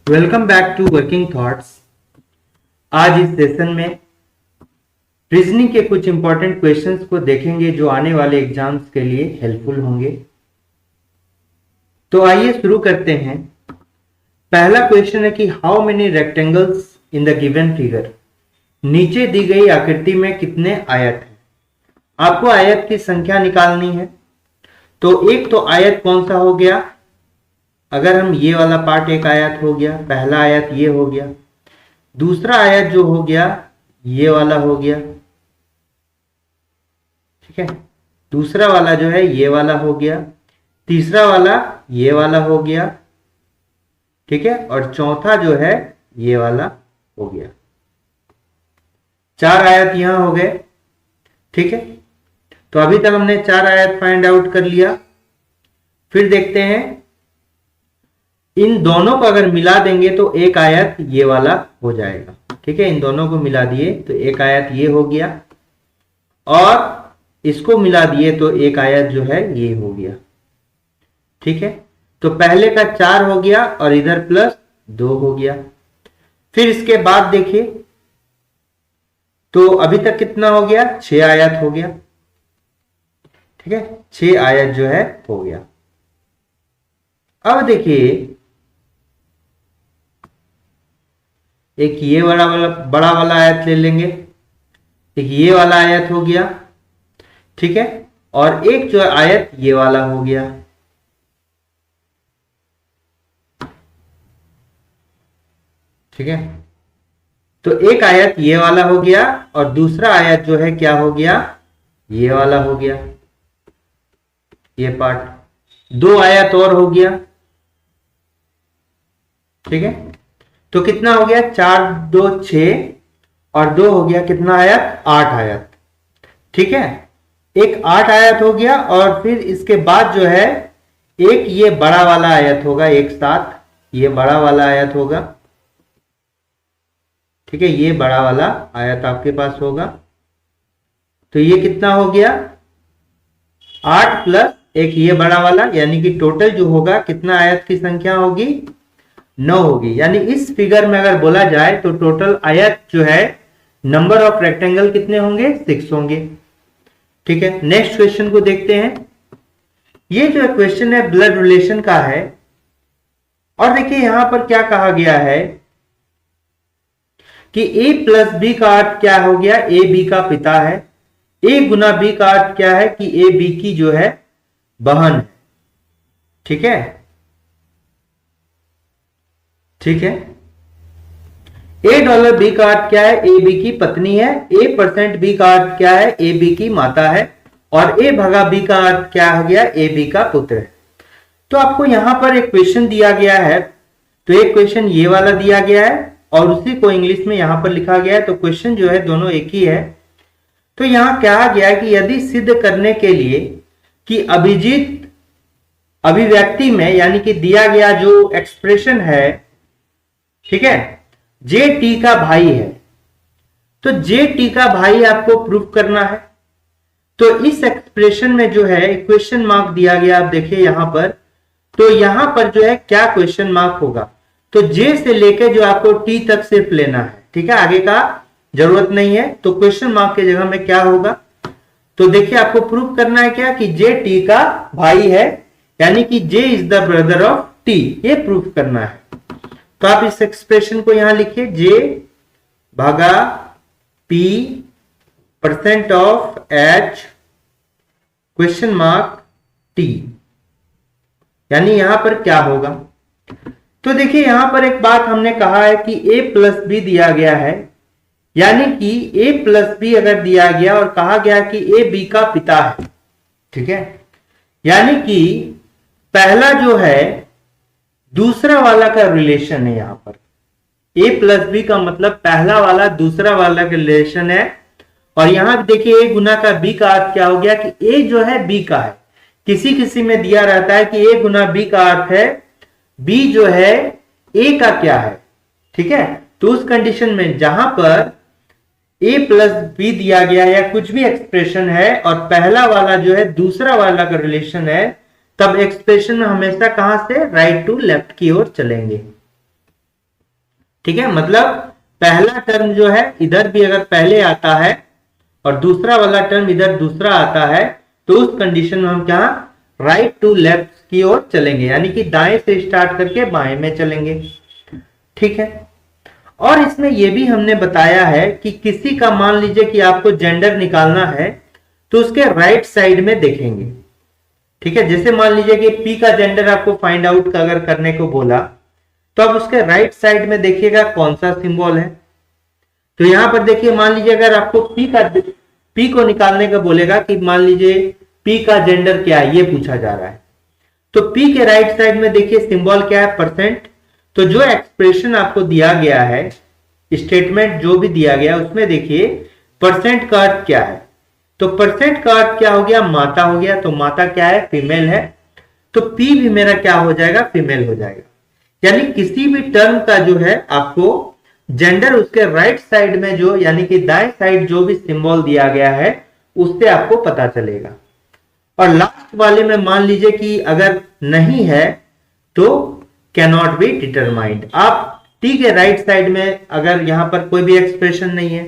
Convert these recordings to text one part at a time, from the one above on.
Welcome back to working thoughts. आज इस session में रीजनिंग के कुछ इंपॉर्टेंट क्वेश्चंस को देखेंगे जो आने वाले एग्जाम्स के लिए हेल्पफुल होंगे। तो आइए शुरू करते हैं। पहला क्वेश्चन है कि how many rectangles in the given figure. नीचे दी गई आकृति में कितने आयत हैं। आपको आयत की संख्या निकालनी है। तो एक तो आयत कौन सा हो गया, अगर हम ये वाला पार्ट एक आयत हो गया, पहला आयत ये हो गया। दूसरा आयत जो हो गया ये वाला हो गया, ठीक है। दूसरा वाला जो है ये वाला हो गया, तीसरा वाला ये वाला हो गया, ठीक है। और चौथा जो है ये वाला हो गया। चार आयत यहां हो गए, ठीक है। तो अभी तक हमने चार आयत फाइंड आउट कर लिया। फिर देखते हैं इन दोनों को अगर मिला देंगे तो एक आयत ये वाला हो जाएगा, ठीक है। इन दोनों को मिला दिए तो एक आयत ये हो गया और इसको मिला दिए तो एक आयत जो है ये हो गया, ठीक है। तो पहले का 4 हो गया और इधर प्लस 2 हो गया। फिर इसके बाद देखिए तो अभी तक कितना हो गया, 6 आयत हो गया, ठीक है। 6 आयत जो है हो गया। अब देखिए एक ये बड़ा वाला आयत ले लेंगे, एक ये वाला आयत हो गया, ठीक है। और एक जो आयत ये वाला हो गया, ठीक है। तो एक आयत ये वाला हो गया और दूसरा आयत जो है क्या हो गया, ये वाला हो गया, ये पार्ट। 2 आयत और हो गया, ठीक है। तो कितना हो गया, 4 2 6 और 2 हो गया कितना आयत, 8 आयत, ठीक है। एक 8 आयत हो गया और फिर इसके बाद जो है एक ये बड़ा वाला आयत होगा, एक साथ ये बड़ा वाला आयत होगा, ठीक है। ये बड़ा वाला आयत आपके पास होगा। तो ये कितना हो गया, 8 प्लस एक ये बड़ा वाला, यानी कि टोटल जो होगा कितना आयत की संख्या होगी, 9 होगी। यानी इस फिगर में अगर बोला जाए तो टोटल आयत जो है नंबर ऑफ रेक्टेंगल कितने होंगे, 6 होंगे, ठीक है। नेक्स्ट क्वेश्चन को देखते हैं। ये जो क्वेश्चन है ब्लड रिलेशन का है और देखिए यहां पर क्या कहा गया है कि a प्लस बी का अर्थ क्या हो गया, ए बी का पिता है। a गुना बी का अर्थ क्या है कि ए बी की जो है बहन है, ठीक है, ठीक है। $a बी का अर्थ क्या है, ए बी की पत्नी है। a% बी का अर्थ क्या है, ए बी की माता है। और a भागा बी का अर्थ क्या हो गया, ए बी का पुत्र है। तो आपको यहां पर एक क्वेश्चन दिया गया है, तो एक क्वेश्चन ये वाला दिया गया है और उसी को इंग्लिश में यहां पर लिखा गया है। तो क्वेश्चन जो है दोनों एक ही है। तो यहां कहा गया है कि यदि सिद्ध करने के लिए कि अभिजीत अभिव्यक्ति में, यानी कि दिया गया जो एक्सप्रेशन है, ठीक है, जे टी का भाई है, तो जे टी का भाई आपको प्रूफ करना है। तो इस एक्सप्रेशन में जो है क्वेश्चन मार्क दिया गया, आप देखिए यहां पर, तो यहां पर जो है क्या क्वेश्चन मार्क होगा, तो जे से लेकर जो आपको टी तक सिर्फ लेना है, ठीक है, आगे का जरूरत नहीं है। तो क्वेश्चन मार्क की जगह में क्या होगा, तो देखिए आपको प्रूफ करना है क्या कि जे टी का भाई है, यानी कि J is the brother of T, ये प्रूफ करना है। तो आप इस एक्सप्रेशन को यहां लिखिए, जे भागा P % of H question mark T, यानी यहां पर क्या होगा। तो देखिए यहां पर एक बात हमने कहा है कि a प्लस बी दिया गया है, यानी कि a प्लस बी अगर दिया गया और कहा गया कि a b का पिता है, ठीक है, यानी कि पहला जो है दूसरा वाला का रिलेशन है। यहां पर a प्लस बी का मतलब पहला वाला दूसरा वाला का रिलेशन है। और यहां देखिए a गुना का b का अर्थ क्या हो गया कि a जो है b का है। किसी किसी में दिया रहता है कि a गुना b का अर्थ है b जो है a का क्या है, ठीक है। तो उस कंडीशन में जहां पर a प्लस बी दिया गया है या कुछ भी एक्सप्रेशन है और पहला वाला जो है दूसरा वाला का रिलेशन है, तब एक्सप्रेशन में हमेशा कहां से, राइट टू लेफ्ट की ओर चलेंगे। ठीक है, मतलब पहला टर्म जो है इधर भी अगर पहले आता है और दूसरा वाला टर्म इधर दूसरा आता है, तो उस कंडीशन में हम क्या राइट टू लेफ्ट की ओर चलेंगे, यानी कि दाएं से स्टार्ट करके बाएं में चलेंगे। ठीक है, और इसमें यह भी हमने बताया है कि किसी का मान लीजिए कि आपको जेंडर निकालना है तो उसके राइट साइड में देखेंगे। ठीक है, जैसे मान लीजिए कि पी का जेंडर आपको फाइंड आउट अगर करने को बोला तो आप उसके राइट साइड में देखिएगा कौन सा सिंबल है। तो यहां पर देखिए, मान लीजिए अगर आपको पी को निकालने का बोलेगा कि मान लीजिए पी का जेंडर क्या है, ये पूछा जा रहा है, तो पी के राइट साइड में देखिए सिंबल क्या है, परसेंट। तो जो एक्सप्रेशन आपको दिया गया है, स्टेटमेंट जो भी दिया गया उसमें देखिए परसेंट का अर्थ क्या है। तो परसेंट का अर्थ क्या हो गया, माता हो गया। तो माता क्या है, फीमेल है। तो पी भी मेरा क्या हो जाएगा, फीमेल हो जाएगा। यानी किसी भी टर्म का जो है आपको जेंडर उसके राइट साइड में जो, यानी कि दाएं साइड जो भी सिंबल दिया गया है उससे आपको पता चलेगा। और लास्ट वाले में मान लीजिए कि अगर नहीं है तो कैनॉट बी डिटरमाइंड। आप टी के राइट साइड में अगर यहां पर कोई भी एक्सप्रेशन नहीं है,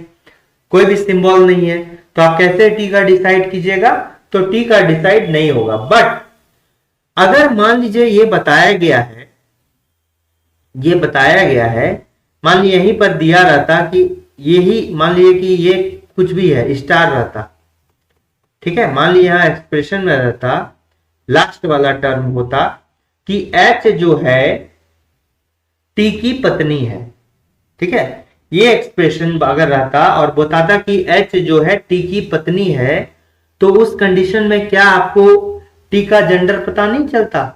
कोई भी सिंबल नहीं है, तो आप कैसे टी का डिसाइड कीजिएगा, तो टी का डिसाइड नहीं होगा। बट अगर मान लीजिए ये बताया गया है, मान लीजिए यहीं पर दिया रहता कि यही, मान लीजिए कि ये कुछ भी है, स्टार रहता। ठीक है, मान लीजिए यहां एक्सप्रेशन में रहता, लास्ट वाला टर्म होता कि एच जो है टी की पत्नी है। ठीक है, ये एक्सप्रेशन अगर रहता और बताता कि एच जो है टी की पत्नी है, तो उस कंडीशन में क्या आपको टी का जेंडर पता नहीं चलता।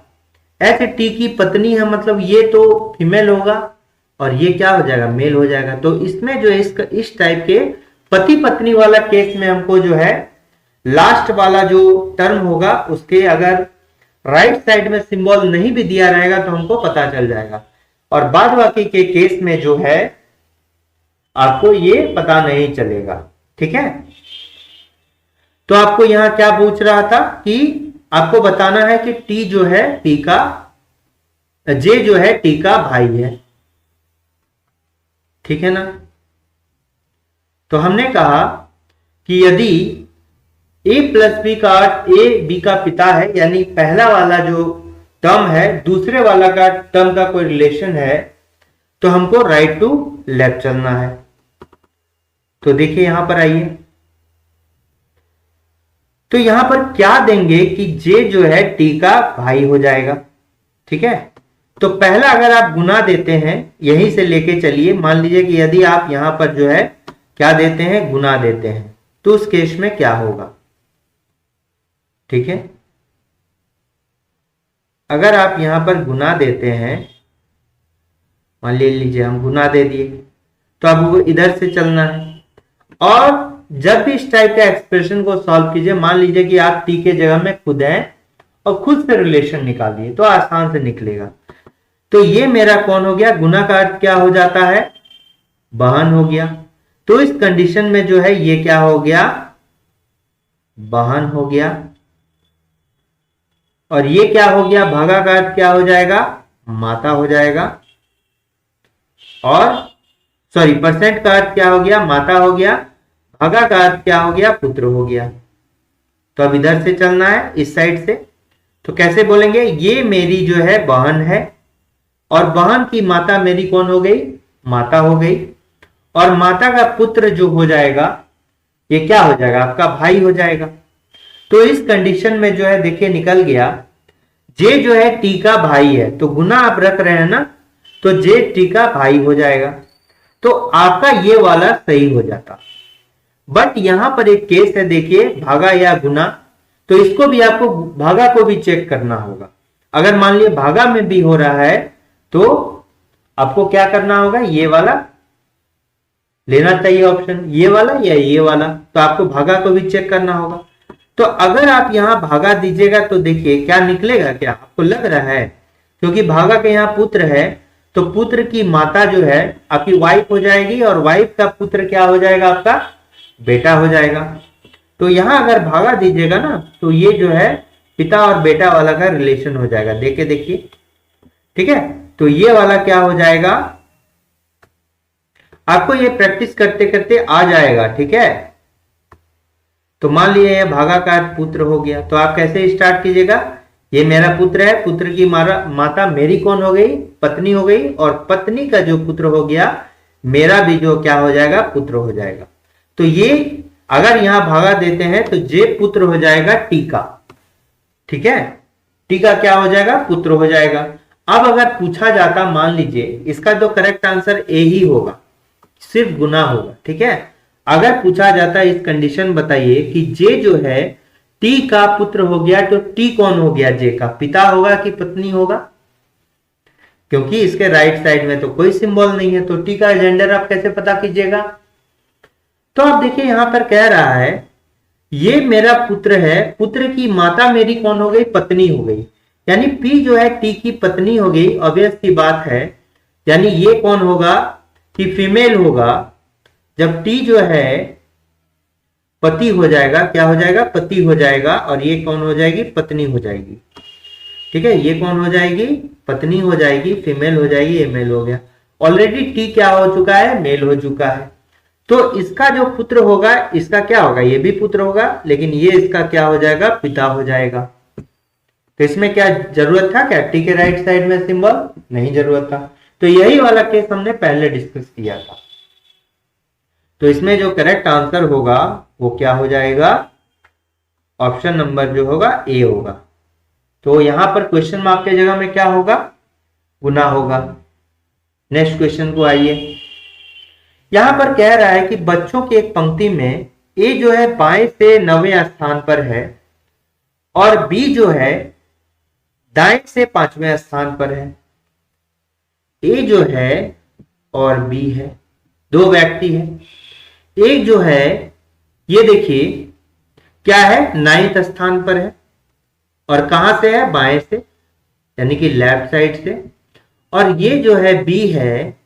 एच टी की पत्नी है, मतलब ये तो फीमेल होगा और ये क्या हो जाएगा, मेल हो जाएगा। तो इसमें जो इस टाइप के पति पत्नी वाला केस में हमको जो है लास्ट वाला जो टर्म होगा उसके अगर राइट साइड में सिंबल नहीं भी दिया रहेगा तो हमको पता चल जाएगा। और बाद बाकी के केस में जो है आपको ये पता नहीं चलेगा। ठीक है, तो आपको यहां क्या पूछ रहा था कि आपको बताना है कि टी जो है टी का, जे जो है टी का भाई है। ठीक है ना, तो हमने कहा कि यदि ए प्लस बी का अर्थ ए बी का पिता है, यानी पहला वाला जो टर्म है दूसरे वाला का टर्म का कोई रिलेशन है, तो हमको राइट टू लेफ्ट चलना है। तो देखिए यहां पर आइए, तो यहां पर क्या देंगे कि जे जो है टी का भाई हो जाएगा। ठीक है, तो पहला अगर आप गुना देते हैं, यहीं से लेके चलिए, मान लीजिए कि यदि आप यहां पर जो है क्या देते हैं, गुना देते हैं, तो उस केस में क्या होगा। ठीक है, अगर आप यहां पर गुना देते हैं, मान लीजिए हम गुना दे दिए, तो आपको इधर से चलना है। और जब भी इस टाइप का एक्सप्रेशन को सॉल्व कीजिए, मान लीजिए कि आप टी के जगह में खुद हैं और खुद से रिलेशन निकालिए, तो आसान से निकलेगा। तो ये मेरा कौन हो गया, गुना का अर्थ क्या हो जाता है, बहन हो गया। तो इस कंडीशन में जो है ये क्या हो गया, बहन हो गया। और ये क्या हो गया, भागा का अर्थ क्या हो जाएगा, माता हो जाएगा। और सॉरी, परसेंट का अर्थ क्या हो गया, माता हो गया। भागा का अर्थ क्या हो गया, पुत्र हो गया। तो अब इधर से चलना है, इस साइड से। तो कैसे बोलेंगे, ये मेरी जो है बहन है और बहन की माता मेरी कौन हो गई, माता हो गई। और माता का पुत्र जो हो जाएगा ये क्या हो जाएगा, आपका भाई हो जाएगा। तो इस कंडीशन में जो है देखिए निकल गया, जे जो है टी का भाई है, तो गुना आप रख रहे हैं ना, तो जे टी का भाई हो जाएगा। तो आपका ये वाला सही हो जाता। बट यहां पर एक केस है, देखिए भागा या गुना, तो इसको भी आपको भागा को भी चेक करना होगा। अगर मान लीजिए भागा में भी हो रहा है तो आपको क्या करना होगा, ये वाला लेना चाहिए ऑप्शन, ये वाला या ये वाला। तो आपको भागा को भी चेक करना होगा। तो अगर आप यहां भागा दीजिएगा तो देखिए क्या निकलेगा, क्या आपको लग रहा है, क्योंकि भागा के यहां पुत्र है, तो पुत्र की माता जो है आपकी वाइफ हो जाएगी और वाइफ का पुत्र क्या हो जाएगा, आपका बेटा हो जाएगा। तो यहां अगर भागा दीजिएगा ना, तो ये जो है पिता और बेटा वाला का रिलेशन हो जाएगा। देखिए, ठीक है, तो ये वाला क्या हो जाएगा, आपको ये प्रैक्टिस करते करते आ जाएगा, ठीक है। तो मान लिया ये भागाकार पुत्र हो गया, तो आप कैसे स्टार्ट कीजिएगा, ये मेरा पुत्र है, पुत्र की माता मेरी कौन हो गई, पत्नी हो गई, और पत्नी का जो पुत्र हो गया मेरा भी जो क्या हो जाएगा, पुत्र हो जाएगा। तो ये अगर यहां भागा देते हैं तो जे पुत्र हो जाएगा टी का, ठीक है, टी का क्या हो जाएगा, पुत्र हो जाएगा। अब अगर पूछा जाता, मान लीजिए इसका जो करेक्ट आंसर ए ही होगा, सिर्फ गुना होगा, ठीक है। अगर पूछा जाता इस कंडीशन बताइए कि जे जो है टी का पुत्र हो गया, तो टी कौन हो गया, जे का पिता होगा कि पत्नी होगा, क्योंकि इसके राइट साइड में तो कोई सिंबल नहीं है, तो टी का जेंडर आप कैसे पता कीजिएगा। तो आप देखिए यहां पर कह रहा है ये मेरा पुत्र है, पुत्र की माता मेरी कौन हो गई, पत्नी हो गई, यानी पी जो है टी की पत्नी हो गई, ऑब्वियस सी बात है। यानी ये कौन होगा कि फीमेल होगा, जब टी जो है पति हो जाएगा, क्या हो जाएगा, पति हो जाएगा, और ये कौन हो जाएगी, पत्नी हो जाएगी, ठीक है। ये कौन हो जाएगी, पत्नी हो जाएगी, फीमेल हो जाएगी, ये मेल हो गया। ऑलरेडी टी क्या हो चुका है, मेल हो चुका है। तो इसका जो पुत्र होगा, इसका क्या होगा, ये भी पुत्र होगा, लेकिन ये इसका क्या हो जाएगा, पिता हो जाएगा। तो इसमें क्या जरूरत था, क्या टी के राइट साइड में सिंबल, नहीं जरूरत था। तो यही वाला केस हमने पहले डिस्कस किया था। तो इसमें जो करेक्ट आंसर होगा वो क्या हो जाएगा, ऑप्शन नंबर जो होगा ए होगा। तो यहां पर क्वेश्चन मार्क के जगह में क्या होगा, गुना होगा। नेक्स्ट क्वेश्चन को आइए, यहां पर कह रहा है कि बच्चों की एक पंक्ति में ए जो है बाएं से 9वें स्थान पर है और बी जो है दाएं से 5वें स्थान पर है। ए जो है और बी है, दो व्यक्ति है। एक जो है ये देखिए क्या है, 9th स्थान पर है, और कहां से है, बाएं से, यानी कि लेफ्ट साइड से। और ये जो है बी है,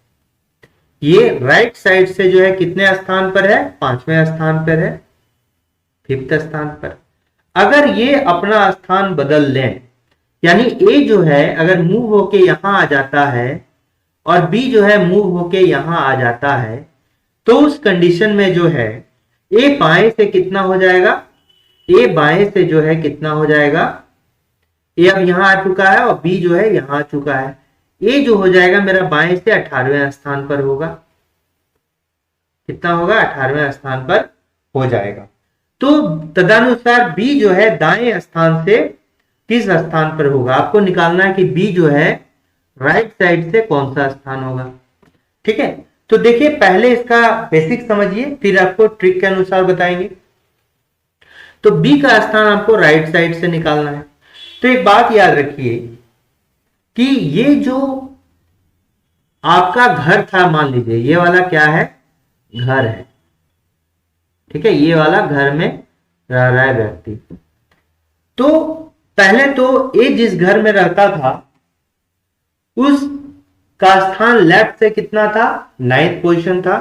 ये राइट साइड से जो है कितने स्थान पर है, 5वें स्थान पर है, 5th स्थान पर। अगर ये अपना स्थान बदल लें, यानी ए जो है अगर मूव होके यहां आ जाता है और बी जो है मूव होके यहां आ जाता है, तो उस कंडीशन में जो है ए बाएं से कितना हो जाएगा, ए बाएं से जो है कितना हो जाएगा, ए अब यहां आ चुका है और बी जो है यहां आ चुका है। ए जो हो जाएगा मेरा बाएं से 18वें स्थान पर होगा, कितना होगा, 18वें स्थान पर हो जाएगा। तो तदनुसार बी जो है दाएं स्थान से किस स्थान पर होगा, आपको निकालना है कि बी जो है राइट साइड से कौन सा स्थान होगा, ठीक है। तो देखिए पहले इसका बेसिक समझिए, फिर आपको ट्रिक के अनुसार बताएंगे। तो बी का स्थान आपको राइट साइड से निकालना है। तो एक बात याद रखिए कि ये जो आपका घर था, मान लीजिए ये वाला क्या है, घर है, ठीक है, ये वाला घर में रह रहा है व्यक्ति। तो पहले तो ए जिस घर में रहता था उस का स्थान लेफ्ट से कितना था, 9th पोजीशन था,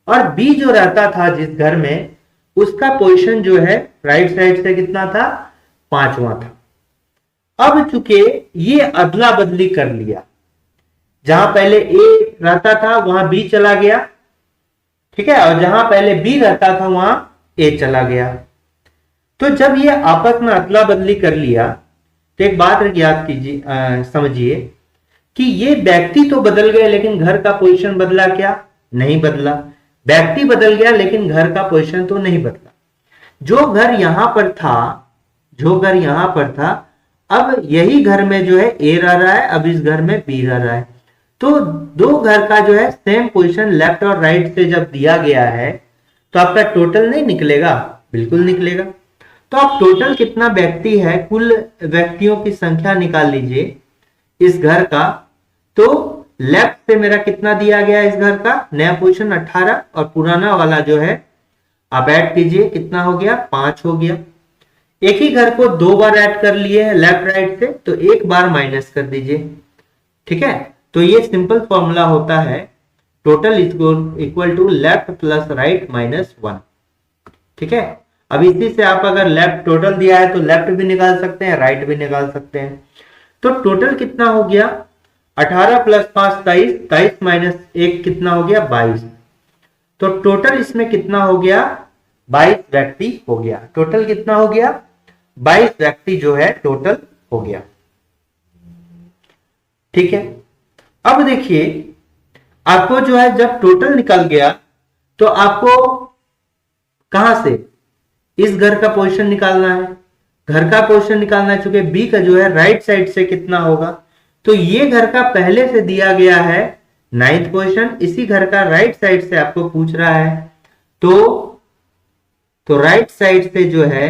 और बी जो रहता था जिस घर में उसका पोजीशन जो है राइट साइड से कितना था, 5वां था। अब चूंकि ये अदला बदली कर लिया, जहां पहले ए रहता था वहां बी चला गया, ठीक है, और जहां पहले बी रहता था वहां ए चला गया। तो जब ये आपस में अदला बदली कर लिया, तो एक बात याद कीजिए, समझिए कि ये व्यक्ति तो बदल गए लेकिन घर का पोजीशन बदला क्या, नहीं बदला। व्यक्ति बदल गया लेकिन घर का पोजीशन तो नहीं बदला। जो घर यहां पर था, जो घर यहां पर था, अब यही घर में जो है ए रह रहा है, अब इस घर में बी रह रहा है। तो दो घर का जो है सेम पोजीशन लेफ्ट और राइट से जब दिया गया है, तो आपका टोटल नहीं निकलेगा, बिल्कुल निकलेगा। तो आप टोटल कितना व्यक्ति है, कुल व्यक्तियों की संख्या निकाल लीजिए इस घर का। तो लेफ्ट से मेरा कितना दिया गया इस घर का, नया पोजीशन 18, और पुराना वाला जो है आप ऐड कीजिए, कितना हो गया, 5 हो गया। एक ही घर को 2 बार ऐड कर लिए हैं लेफ्ट राइट से, तो 1 बार माइनस कर दीजिए, ठीक है। तो ये सिंपल फॉर्मूला होता है total equal to left plus right minus 1, ठीक है। अब इसी से आप अगर लेफ्ट टोटल दिया है तो लेफ्ट भी निकाल सकते हैं, राइट भी निकाल सकते हैं। तो टोटल कितना हो गया, 18 प्लस 5 23, 23 माइनस 1 कितना हो गया 22। तो टोटल इसमें कितना हो गया 22 व्यक्ति हो गया। टोटल कितना हो गया 22 व्यक्ति जो है टोटल हो गया। ठीक है, अब देखिए आपको जो है जब टोटल निकल गया तो आपको कहां से इस घर का पोजीशन निकालना है। घर का पोजीशन निकालना है, चूंकि बी का जो है राइट साइड से कितना होगा, तो ये घर का पहले से दिया गया है 9th पोजीशन, इसी घर का राइट साइड से आपको पूछ रहा है। तो राइट साइड से जो है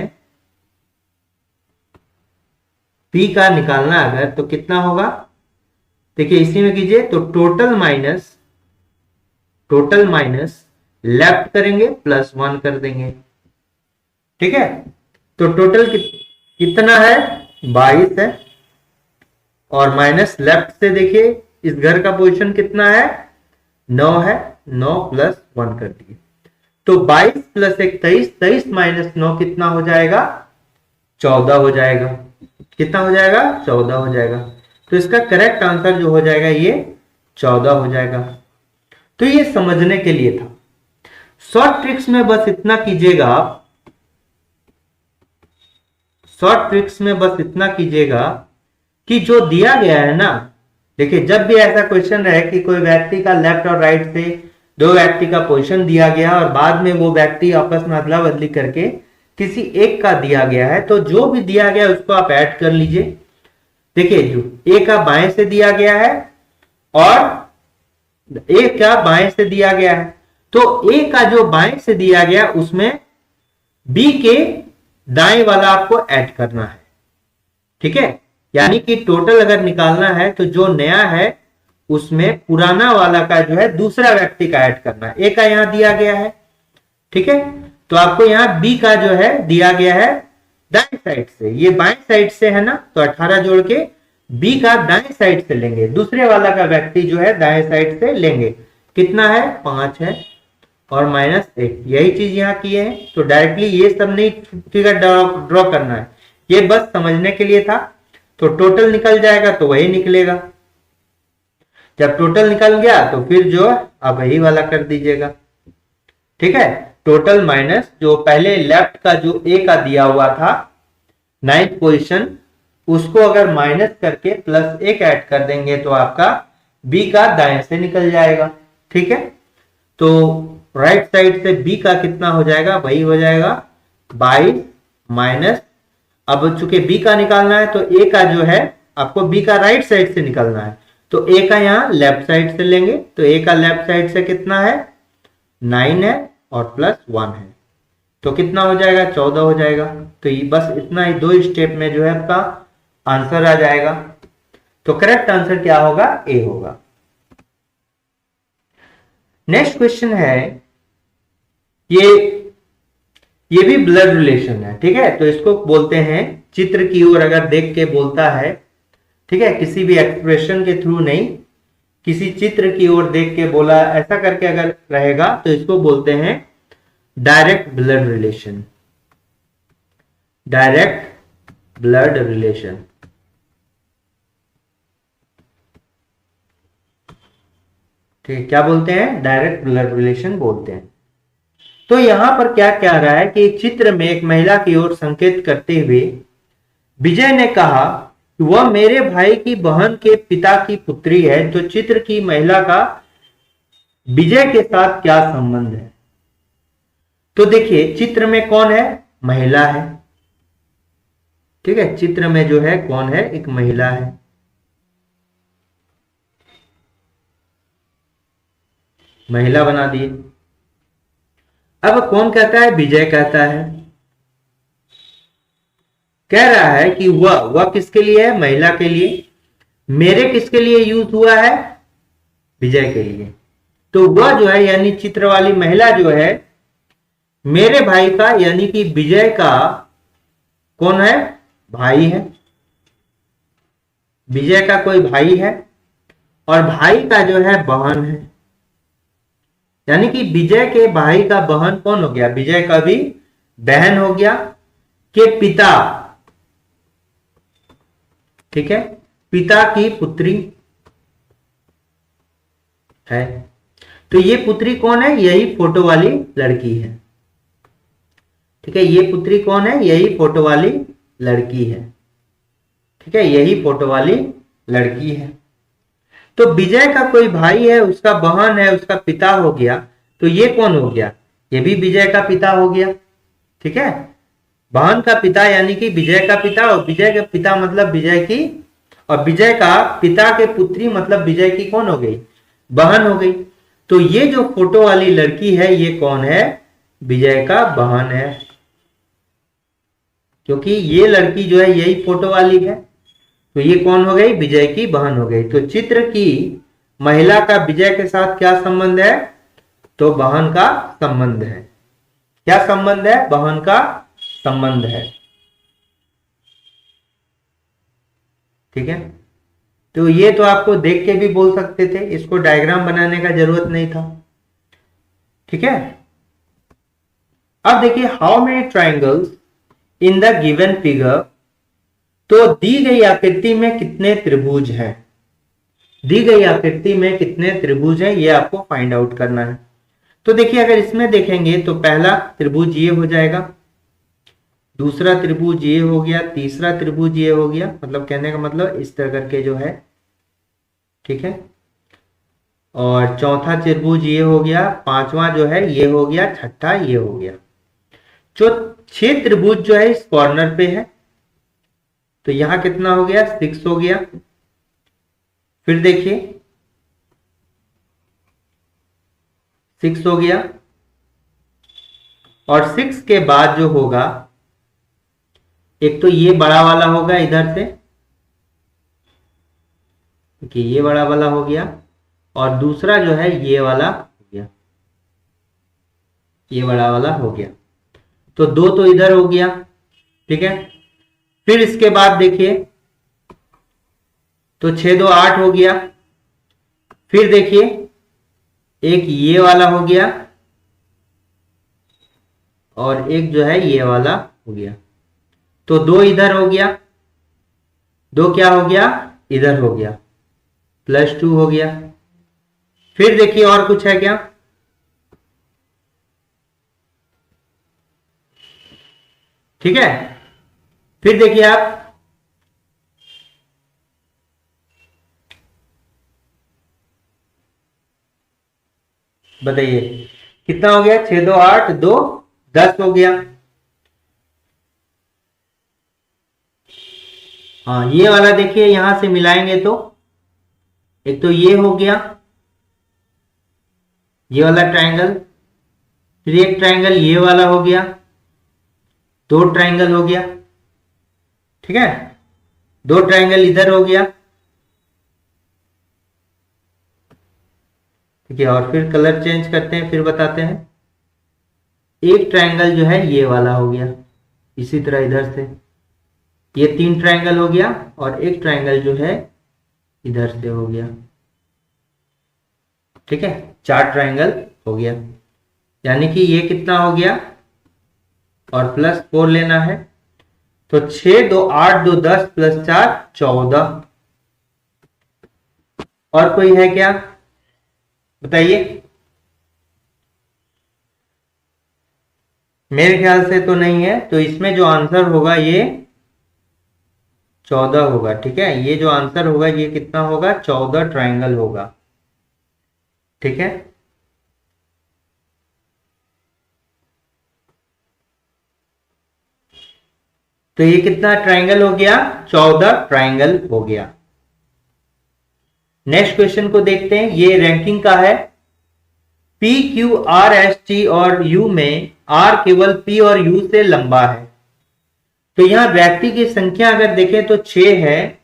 बी का निकालना अगर तो कितना होगा, देखिए इसी में कीजिए तो टोटल माइनस लेफ्ट करेंगे प्लस 1 कर देंगे। ठीक है, तो टोटल कितना है 22 है, और माइनस लेफ्ट से देखिए इस घर का पोजीशन कितना है 9 है, 9 प्लस 1 कर दिए। तो 22 प्लस 1 23, 23 माइनस 9 कितना हो जाएगा 14 हो जाएगा। कितना हो जाएगा 14 हो जाएगा। तो इसका करेक्ट आंसर जो हो जाएगा ये 14 हो जाएगा। तो ये समझने के लिए था। शॉर्ट ट्रिक्स में बस इतना कीजिएगा आप, शॉर्ट ट्रिक्स में बस इतना कीजिएगा कि जो दिया गया है ना, देखिए जब भी ऐसा क्वेश्चन रहे कि कोई व्यक्ति का लेफ्ट और राइट से दो व्यक्ति का पोजीशन दिया गया और बाद में वो व्यक्ति आपस में अदला बदली करके किसी एक का दिया गया है, तो जो भी दिया गया है उसको आप ऐड कर लीजिए। देखिए जो ए का बाएं से दिया गया है और ए का बाएं से दिया गया है, तो ए का जो बाएं से दिया गया उसमें बी के दाएं वाला आपको ऐड करना है। ठीक है, यानी कि टोटल अगर निकालना है तो जो नया है उसमें पुराना वाला का जो है दूसरा व्यक्ति का ऐड करना है। ए का यहां दिया गया है, ठीक है, तो आपको यहां बी का जो है दिया गया है दाएं साइड से, ये बाएं साइड से है ना, तो 18 जोड़ के बी का दाएं साइड से लेंगे, दूसरे वाला का व्यक्ति जो है दाएं साइड से लेंगे। कितना है 5 है और माइनस 1, यही चीज यहां किए हैं। तो डायरेक्टली ये सब नहीं फिगर ड्रॉ करना है, ये बस समझने के लिए था। तो टोटल निकल जाएगा तो वही निकलेगा। जब टोटल निकल गया तो फिर जो अब वही वाला कर दीजिएगा। ठीक है, टोटल माइनस जो पहले लेफ्ट का जो ए का दिया हुआ था 9th पोजीशन, उसको अगर माइनस करके प्लस 1 ऐड कर देंगे तो आपका बी का दाएं से निकल जाएगा। ठीक है, तो राइट साइड से बी का कितना हो जाएगा, वही हो जाएगा 22 माइनस, अब चूंकि बी का निकालना है तो ए का जो है आपको बी का राइट साइड से निकालना है, तो ए का यहां लेफ्ट साइड से लेंगे, तो ए का लेफ्ट साइड से कितना है 9 है और प्लस 1 है, तो कितना हो जाएगा 14 हो जाएगा। तो ये बस इतना ही 2 स्टेप में जो है आपका आंसर आ जाएगा। तो करेक्ट आंसर क्या होगा, ए होगा। नेक्स्ट क्वेश्चन है, ये भी ब्लड रिलेशन है। ठीक है, तो इसको बोलते हैं चित्र की ओर अगर देख के बोलता है, ठीक है, किसी भी एक्सप्रेशन के थ्रू नहीं, किसी चित्र की ओर देख के बोला, ऐसा करके अगर रहेगा तो इसको बोलते हैं direct blood relation. Direct blood relation, ठीक है, क्या बोलते हैं, डायरेक्ट ब्लड रिलेशन बोलते हैं। तो यहां पर क्या कह रहा है कि चित्र में एक महिला की ओर संकेत करते हुए विजय ने कहा कि वह मेरे भाई की बहन के पिता की पुत्री है। तो चित्र की महिला का विजय के साथ क्या संबंध है। तो देखिए चित्र में कौन है, महिला है। ठीक है, चित्र में जो है कौन है, एक महिला है। महिला बना दिए। अब कौन कहता है, विजय कहता है, कह रहा है कि वह किसके लिए है, महिला के लिए। मेरे किसके लिए यूज हुआ है, विजय के लिए। तो वह जो है यानी चित्र वाली महिला जो है मेरे भाई का यानी कि विजय का कौन है, भाई है। विजय का कोई भाई है और भाई का जो है बहन है, यानी कि विजय के भाई का बहन कौन हो गया, विजय का भी बहन हो गया, के पिता, ठीक है, पिता की पुत्री। है। तो ये पुत्री कौन है? यही फोटो वाली लड़की है। ठीक है, ये पुत्री कौन है? यही फोटो वाली लड़की है। ठीक है, यही फोटो वाली लड़की है। तो विजय का कोई भाई है, उसका बहन है, उसका पिता हो गया, तो ये कौन हो गया? ये भी विजय का पिता हो गया। ठीक है, बहन का पिता यानी कि विजय का पिता, और विजय का पिता मतलब विजय की, और विजय का पिता के पुत्री मतलब विजय की कौन हो गई? बहन हो गई। तो ये जो फोटो वाली लड़की है ये कौन है? विजय का बहन है, क्योंकि ये लड़की जो है यही फोटो वाली है। तो ये कौन हो गई? विजय की बहन हो गई। तो चित्र की महिला का विजय के साथ क्या संबंध है? तो बहन का संबंध है। क्या संबंध है? बहन का संबंध है। ठीक है, तो ये तो आपको देख के भी बोल सकते थे, इसको डायग्राम बनाने का जरूरत नहीं था। ठीक है, अब देखिए how many triangles in the given figure. तो दी गई आकृति में कितने त्रिभुज हैं? दी गई आकृति में कितने त्रिभुज हैं ये आपको फाइंड आउट करना है। तो देखिए अगर इसमें देखेंगे तो पहला त्रिभुज ये हो जाएगा, दूसरा त्रिभुज ये हो गया, तीसरा त्रिभुज ये हो गया, मतलब कहने का मतलब इस तरह करके जो है। ठीक है, और चौथा त्रिभुज ये हो गया, पांचवा जो है ये हो गया, छठा ये हो गया। जो 6 त्रिभुज जो है इस कॉर्नर पे है, तो यहां कितना हो गया? 6 हो गया। फिर देखिए 6 हो गया, और 6 के बाद जो होगा, एक तो ये बड़ा वाला होगा इधर से, कि ये बड़ा वाला हो गया, और दूसरा जो है ये वाला हो गया, ये बड़ा वाला हो गया। तो 2 तो इधर हो गया। ठीक है, फिर इसके बाद देखिए तो 6 2 8 हो गया। फिर देखिए एक ये वाला हो गया, और एक जो है ये वाला हो गया। तो 2 इधर हो गया, 2 क्या हो गया? इधर हो गया, +2 हो गया। फिर देखिए और कुछ है क्या? ठीक है, फिर देखिए आप बताइए कितना हो गया? 6 2 8 2 10 हो गया। हाँ, ये वाला देखिए यहां से मिलाएंगे तो एक तो ये हो गया, ये वाला ट्रायंगल, फिर एक ट्रायंगल ये वाला हो गया, 2 ट्रायंगल हो गया। ठीक है, 2 ट्रायंगल इधर हो गया। ठीक है, और फिर कलर चेंज करते हैं, फिर बताते हैं। एक ट्रायंगल जो है ये वाला हो गया, इसी तरह इधर से ये 3 ट्रायंगल हो गया, और एक ट्रायंगल जो है इधर से हो गया। ठीक है, 4 ट्रायंगल हो गया, यानी कि ये कितना हो गया? और +4 लेना है, तो 6 2 8 2 10 +4 14। और कोई है क्या? बताइए। मेरे ख्याल से तो नहीं है, तो इसमें जो आंसर होगा ये 14 होगा। ठीक है, ये जो आंसर होगा ये कितना होगा? 14 ट्रायंगल होगा। ठीक है, तो ये कितना ट्रायंगल हो गया? 14 ट्रायंगल हो गया। नेक्स्ट क्वेश्चन को देखते हैं, ये रैंकिंग का है। P Q R S T और U में R केवल P और U से लंबा है। तो यहां व्यक्ति की संख्या अगर देखें तो 6 है,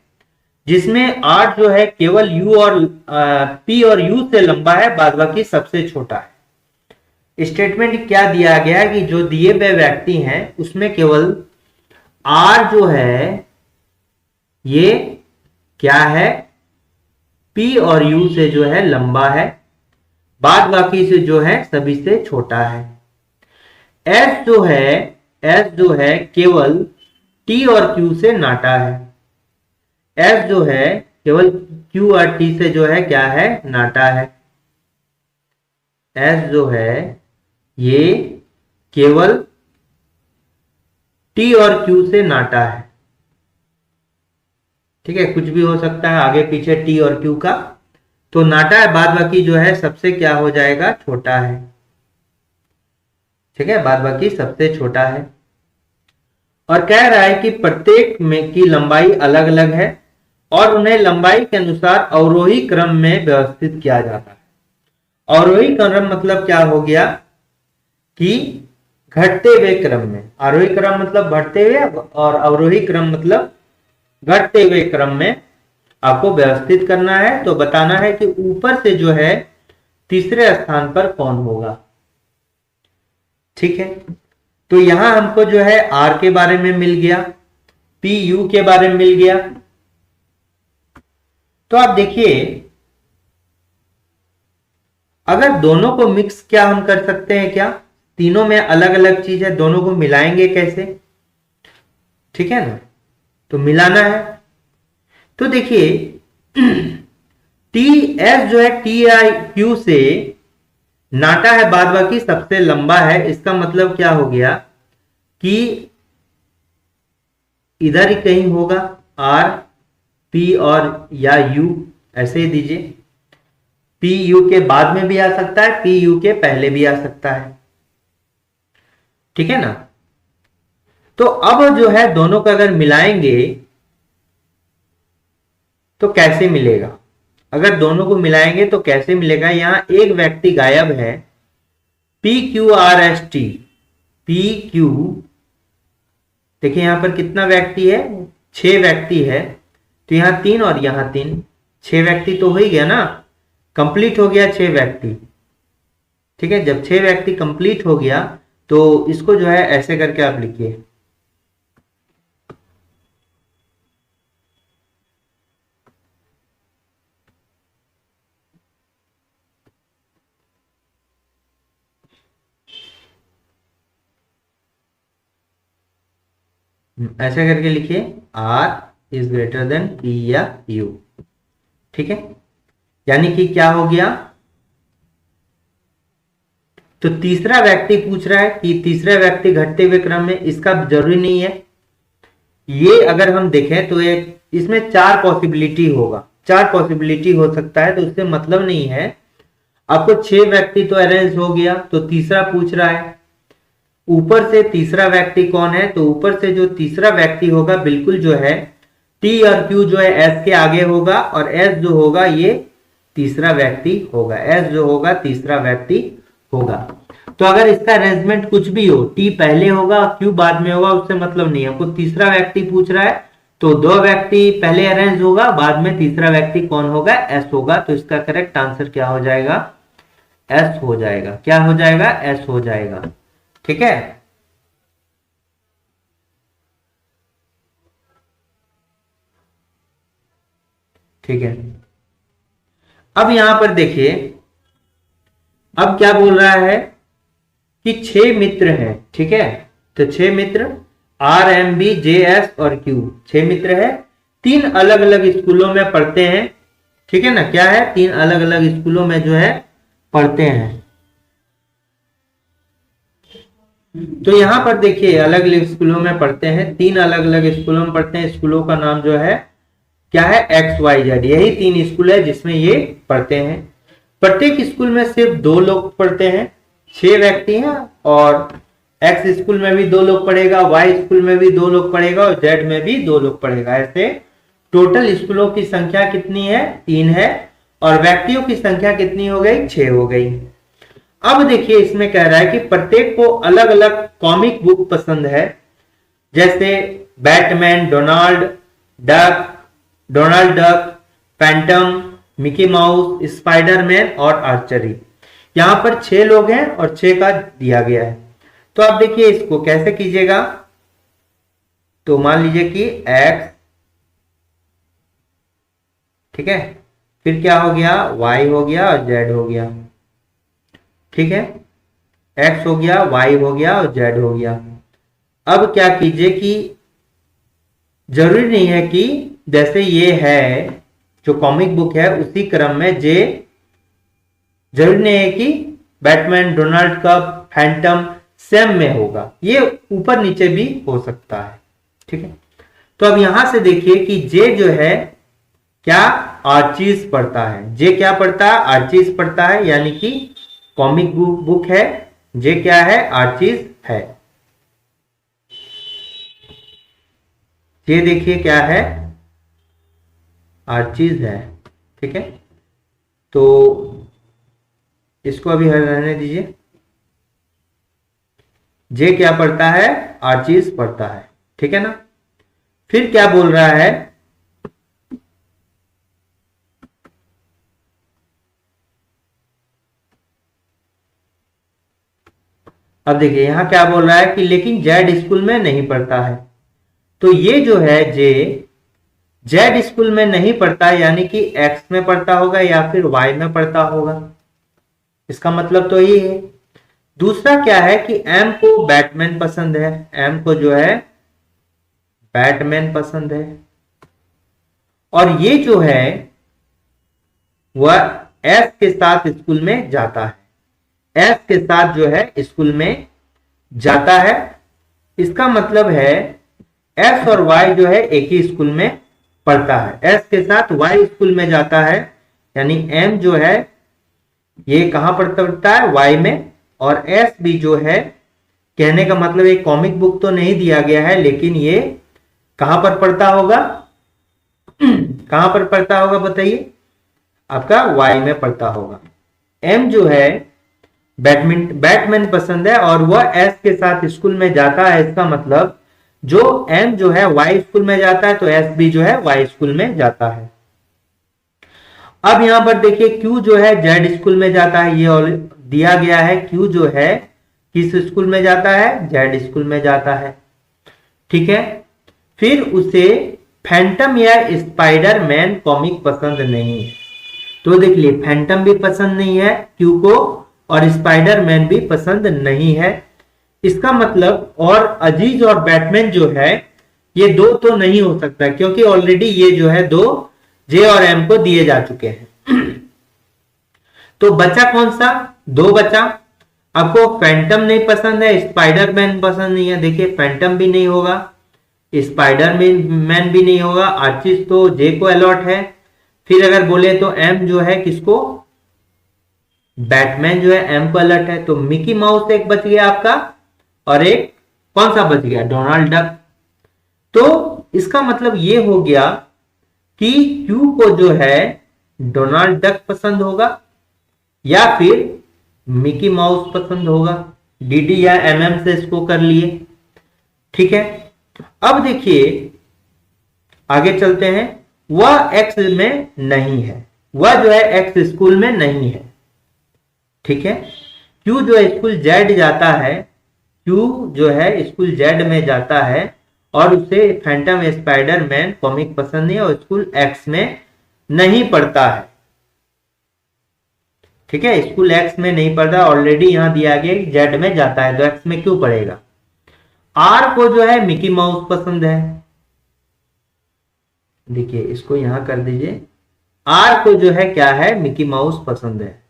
जिसमें R जो है केवल U और P और U से लंबा है, बाद बाकी सबसे छोटा है। स्टेटमेंट क्या दिया गया कि जो दिए गए व्यक्ति हैं उसमें केवल R जो है ये क्या है? P और U से जो है लंबा है, बाद बाकी से जो है सभी से छोटा है। S जो है केवल T और Q से नाटा है। S जो है केवल Q और T से जो है क्या है? नाटा है। एस जो है ये केवल टी और क्यू से नाटा है। ठीक है, कुछ भी हो सकता है आगे पीछे टी और क्यू का, तो नाटा है, बाद बाकी जो है सबसे क्या हो जाएगा, छोटा है। ठीक है, बाद बाकी सबसे छोटा है। और कह रहा है कि प्रत्येक में की लंबाई अलग अलग है और उन्हें लंबाई के अनुसार अवरोही क्रम में व्यवस्थित किया जाता है। अवरोही क्रम मतलब क्या हो गया कि घटते हुए क्रम में, आरोही क्रम मतलब बढ़ते हुए और अवरोही क्रम मतलब घटते हुए क्रम में आपको व्यवस्थित करना है। तो बताना है कि ऊपर से जो है तीसरे स्थान पर कौन होगा। ठीक है, तो यहां हमको जो है आर के बारे में मिल गया, पी यू के बारे में मिल गया। तो आप देखिए, अगर दोनों को मिक्स क्या हम कर सकते हैं क्या, तीनों में अलग अलग चीज है, दोनों को मिलाएंगे कैसे। ठीक है ना, तो मिलाना है। तो देखिए टी एस जो है टी आई क्यू से नाटा है, बाद बाकी सबसे लंबा है। इसका मतलब क्या हो गया कि इधर ही कहीं होगा आर पी और या यू, ऐसे ही दीजिए। पी यू के बाद में भी आ सकता है, पी यू के पहले भी आ सकता है। ठीक है ना, तो अब जो है दोनों को अगर मिलाएंगे तो कैसे मिलेगा, अगर दोनों को मिलाएंगे तो कैसे मिलेगा। यहां एक व्यक्ति गायब है, P Q R S T, P Q, देखिए यहां पर कितना व्यक्ति है, 6 व्यक्ति है। तो यहां 3 और यहां 3, 6 व्यक्ति तो हो ही गया ना, कंप्लीट हो गया 6 व्यक्ति। ठीक है, जब 6 व्यक्ति कंप्लीट हो गया तो इसको जो है ऐसे करके आप लिखिए, ऐसे करके लिखिए R is greater than P या यू। ठीक है, यानी कि क्या हो गया, तो तीसरा व्यक्ति पूछ रहा है कि तीसरा व्यक्ति घटते हुए क्रम में, इसका जरूरी नहीं है। ये अगर हम देखें तो एक इसमें 4 पॉसिबिलिटी होगा, 4 पॉसिबिलिटी हो सकता है, तो उससे मतलब नहीं है। आपको 6 व्यक्ति तो अरेंज हो गया, तो तीसरा पूछ रहा है ऊपर से तीसरा व्यक्ति कौन है, तो ऊपर से जो तीसरा व्यक्ति होगा बिल्कुल जो है टी और क्यू जो है एस के आगे होगा, और एस जो होगा ये तीसरा व्यक्ति होगा, एस जो होगा तीसरा व्यक्ति होगा। तो अगर इसका अरेंजमेंट कुछ भी हो, टी पहले होगा क्यू बाद में होगा, उससे मतलब नहीं है। हमको तीसरा व्यक्ति पूछ रहा है, तो 2 व्यक्ति पहले अरेंज होगा, बाद में तीसरा व्यक्ति कौन होगा, एस होगा। तो इसका करेक्ट आंसर क्या हो जाएगा, एस हो जाएगा। क्या हो जाएगा, एस हो जाएगा। ठीक है, ठीक है। अब यहां पर देखिए, अब क्या बोल रहा है कि 6 मित्र हैं। ठीक है, तो 6 मित्र R M B J S और क्यू, 6 मित्र है, 3 अलग अलग स्कूलों में पढ़ते हैं। ठीक है ना, क्या है, 3 अलग अलग स्कूलों में जो है पढ़ते हैं। तो यहां पर देखिए अलग अलग स्कूलों में पढ़ते हैं, 3 अलग अलग स्कूलों में पढ़ते हैं। स्कूलों का नाम जो है क्या है, एक्स वाई जेड, यही 3 स्कूल है जिसमें ये पढ़ते हैं। प्रत्येक स्कूल में सिर्फ 2 लोग पढ़ते हैं, 6 व्यक्ति हैं, और एक्स स्कूल में भी 2 लोग पढ़ेगा, वाई स्कूल में भी 2 लोग पढ़ेगा, और जेड में भी 2 लोग पढ़ेगा। ऐसे टोटल स्कूलों की संख्या कितनी है, 3 है, और व्यक्तियों की संख्या कितनी हो गई, 6 हो गई। अब देखिए इसमें कह रहा है कि प्रत्येक को अलग अलग कॉमिक बुक पसंद है, जैसे Batman, Donald duck, Phantom, Mickey mouse, Spiderman और आर्चरी। यहां पर 6 लोग हैं और 6 का दिया गया है। तो आप देखिए इसको कैसे कीजिएगा, तो मान लीजिए कि x, ठीक है, फिर क्या हो गया, y हो गया और z हो गया। ठीक है, x हो गया, y हो गया और z हो गया। अब क्या कीजिए कि जरूरी नहीं है कि जैसे ये है जो कॉमिक बुक है उसी क्रम में जे, जरूरी नहीं है कि Batman, Donald cup, Phantom same में होगा। ये ऊपर नीचे भी हो सकता है, ठीक है। तो अब यहां से देखिए कि जे जो है क्या आर्चीज पढ़ता है। जे क्या पढ़ता है? आर्चीज पढ़ता है, यानी कि कॉमिक बुक है। जे क्या है? आर्चीज है। ये देखिए क्या है? आर्चीज है, ठीक है। तो इसको अभी रहने दीजिए। जे क्या पढ़ता है? आर्चीज पढ़ता है, ठीक है ना। फिर क्या बोल रहा है? अब देखिए यहां क्या बोल रहा है कि लेकिन जेड स्कूल में नहीं पढ़ता है। तो ये जो है जे जेड स्कूल में नहीं पढ़ता है, यानी कि एक्स में पढ़ता होगा या फिर वाई में पढ़ता होगा। इसका मतलब तो ये है। दूसरा क्या है कि एम को बैटमैन पसंद है। एम को जो है बैटमैन पसंद है। और ये जो है वह एस के साथ स्कूल में जाता है। एस के साथ जो है स्कूल में जाता है। इसका मतलब है एस और वाई जो है एक ही स्कूल में पढ़ता है। एस के साथ वाई स्कूल में जाता है, यानी एम जो है ये कहां पर पढ़ता है? वाई में। और एस भी जो है, कहने का मतलब एक कॉमिक बुक तो नहीं दिया गया है, लेकिन ये कहां पर पढ़ता होगा? कहां पर पढ़ता होगा बताइए? आपका वाई में पढ़ता होगा। एम जो है बैटमैन पसंद है और वह एस के साथ स्कूल में जाता है। इसका मतलब जो एम जो है वाई स्कूल में जाता है, तो एस भी जो है वाई स्कूल में जाता है। अब यहां पर देखिए क्यू जो है जेड स्कूल में जाता है। ये दिया गया है क्यू जो है किस स्कूल में जाता है? जेड स्कूल में जाता है, ठीक है। फिर उसे फैंटम या स्पाइडर मैन कॉमिक पसंद नहीं है। तो देख लिए फैंटम भी पसंद नहीं है क्यू को, और स्पाइडर मैन भी पसंद नहीं है। इसका मतलब और अजीज और बैटमैन जो है ये दो तो नहीं हो सकता, क्योंकि ऑलरेडी ये जो है दो जे और एम को दिए जा चुके हैं। तो बचा कौन सा? दो बचा। आपको फैंटम नहीं पसंद है, स्पाइडर मैन पसंद नहीं है। देखिए फैंटम भी नहीं होगा, स्पाइडर मैन भी नहीं होगा। आर्चिस तो जे को अलॉट है। फिर अगर बोले तो एम जो है किसको? बैटमैन जो है एम को अलर्ट है। तो मिकी माउस एक बच गया आपका, और एक कौन सा बच गया? Donald duck. तो इसका मतलब ये हो गया कि क्यू को जो है डोनाल्ड डक पसंद होगा या फिर मिकी माउस पसंद होगा। डीडी या एमएम से इसको कर लिए, ठीक है। अब देखिए आगे चलते हैं। वह एक्स में नहीं है। वह जो है एक्स स्कूल में नहीं है, ठीक है। क्यू जो है स्कूल जेड जाता है। क्यू जो है स्कूल जेड में जाता है और उसे फैंटम स्पाइडर मैन कॉमिक पसंद नहीं है और स्कूल एक्स में नहीं पढ़ता है, ठीक है। स्कूल एक्स में नहीं पढ़ता, ऑलरेडी यहां दिया गया कि जेड में जाता है, तो एक्स में क्यों पढ़ेगा। आर को जो है मिकी माउस पसंद है। देखिए इसको यहां कर दीजिए। आर को जो है क्या है? मिकी माउस पसंद है।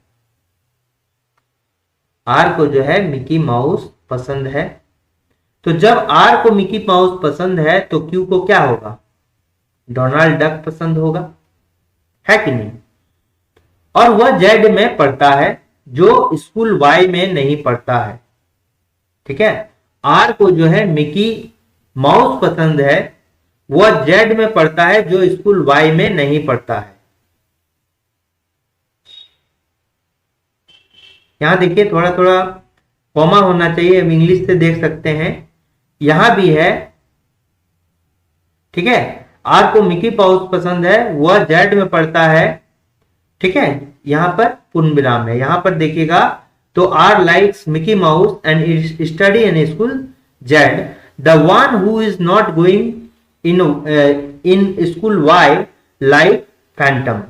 आर को जो है मिकी माउस पसंद है। तो जब आर को मिकी माउस पसंद है तो क्यू को क्या होगा? डोनाल्ड डक पसंद होगा, है कि नहीं। और वह जेड में पढ़ता है, जो स्कूल वाई में नहीं पढ़ता है, ठीक है। आर को जो है मिकी माउस पसंद है, वह जेड में पढ़ता है, जो स्कूल वाई में नहीं पढ़ता है। यहां देखिए थोड़ा थोड़ा कॉमा होना चाहिए, हम इंग्लिश से देख सकते हैं। यहां भी है, ठीक है। आर को मिकी माउस पसंद है, वह जेड में पढ़ता है, ठीक है। यहां पर पूर्ण विराम है। यहां पर देखिएगा तो R likes Mickey Mouse and study in school Z. The one who is not going in school Y like Phantom.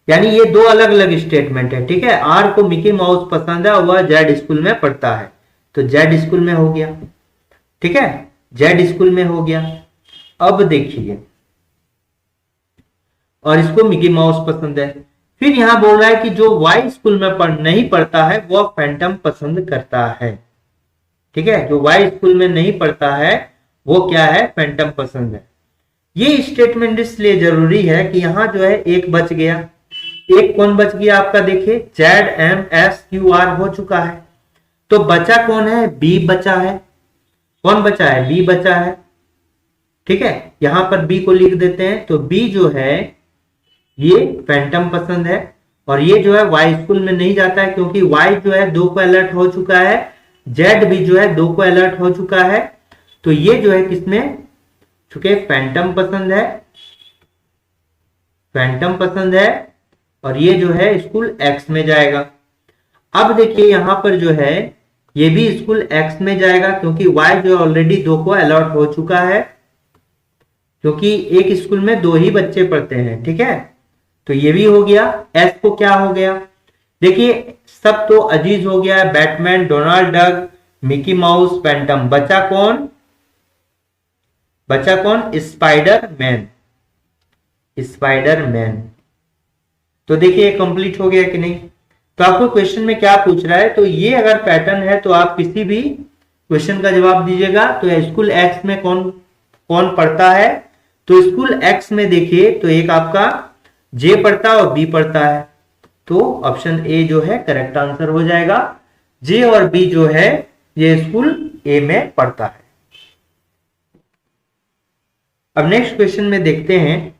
यानी ये दो अलग अलग स्टेटमेंट है, ठीक है। आर को मिकी माउस पसंद है और वह जेड स्कूल में पढ़ता है, तो जेड स्कूल में हो गया, ठीक है। जेड स्कूल में हो गया। अब देखिए, और इसको मिकी माउस पसंद है। फिर यहां बोल रहा है कि जो वाई स्कूल में नहीं पढ़ता है वह फैंटम पसंद करता है। ठीक है, जो वाई स्कूल में नहीं पढ़ता है वो क्या है, फैंटम पसंद है। ये स्टेटमेंट इसलिए जरूरी है कि यहां जो है एक बच गया। एक कौन बच गया आपका, देखिए ZMSQR हो चुका है, तो बचा कौन है, बी बचा है। कौन बचा है, बी बचा है। ठीक है, यहां पर बी को लिख देते हैं, तो बी जो है ये फैंटम पसंद है, और ये जो है वाई स्कूल में नहीं जाता है क्योंकि वाई जो है 2 को अलर्ट हो चुका है, जेड भी जो है 2 को अलर्ट हो चुका है, तो ये जो है किसमें, चूंकि फैंटम पसंद है, फैंटम पसंद है, और ये जो है स्कूल एक्स में जाएगा। अब देखिए यहां पर जो है ये भी स्कूल एक्स में जाएगा क्योंकि वाई जो ऑलरेडी 2 को अलॉट हो चुका है, क्योंकि एक स्कूल में 2 ही बच्चे पढ़ते हैं। ठीक है, तो ये भी हो गया। एस को क्या हो गया, देखिए सब तो अजीज हो गया है, Batman, Donald duck, Mickey mouse, Phantom. बचा कौन, बचा कौन, स्पाइडरमैन, स्पाइडरमैन। तो देखिए कंप्लीट हो गया कि नहीं। तो आपको क्वेश्चन में क्या पूछ रहा है, तो ये अगर पैटर्न है तो आप किसी भी क्वेश्चन का जवाब दीजिएगा। तो स्कूल एक्स में कौन कौन पढ़ता है, तो स्कूल एक्स में देखिए तो एक आपका जे पढ़ता है और बी पढ़ता है, तो ऑप्शन ए जो है करेक्ट आंसर हो जाएगा। जे और बी जो है ये स्कूल ए में पढ़ता है। अब नेक्स्ट क्वेश्चन में देखते हैं,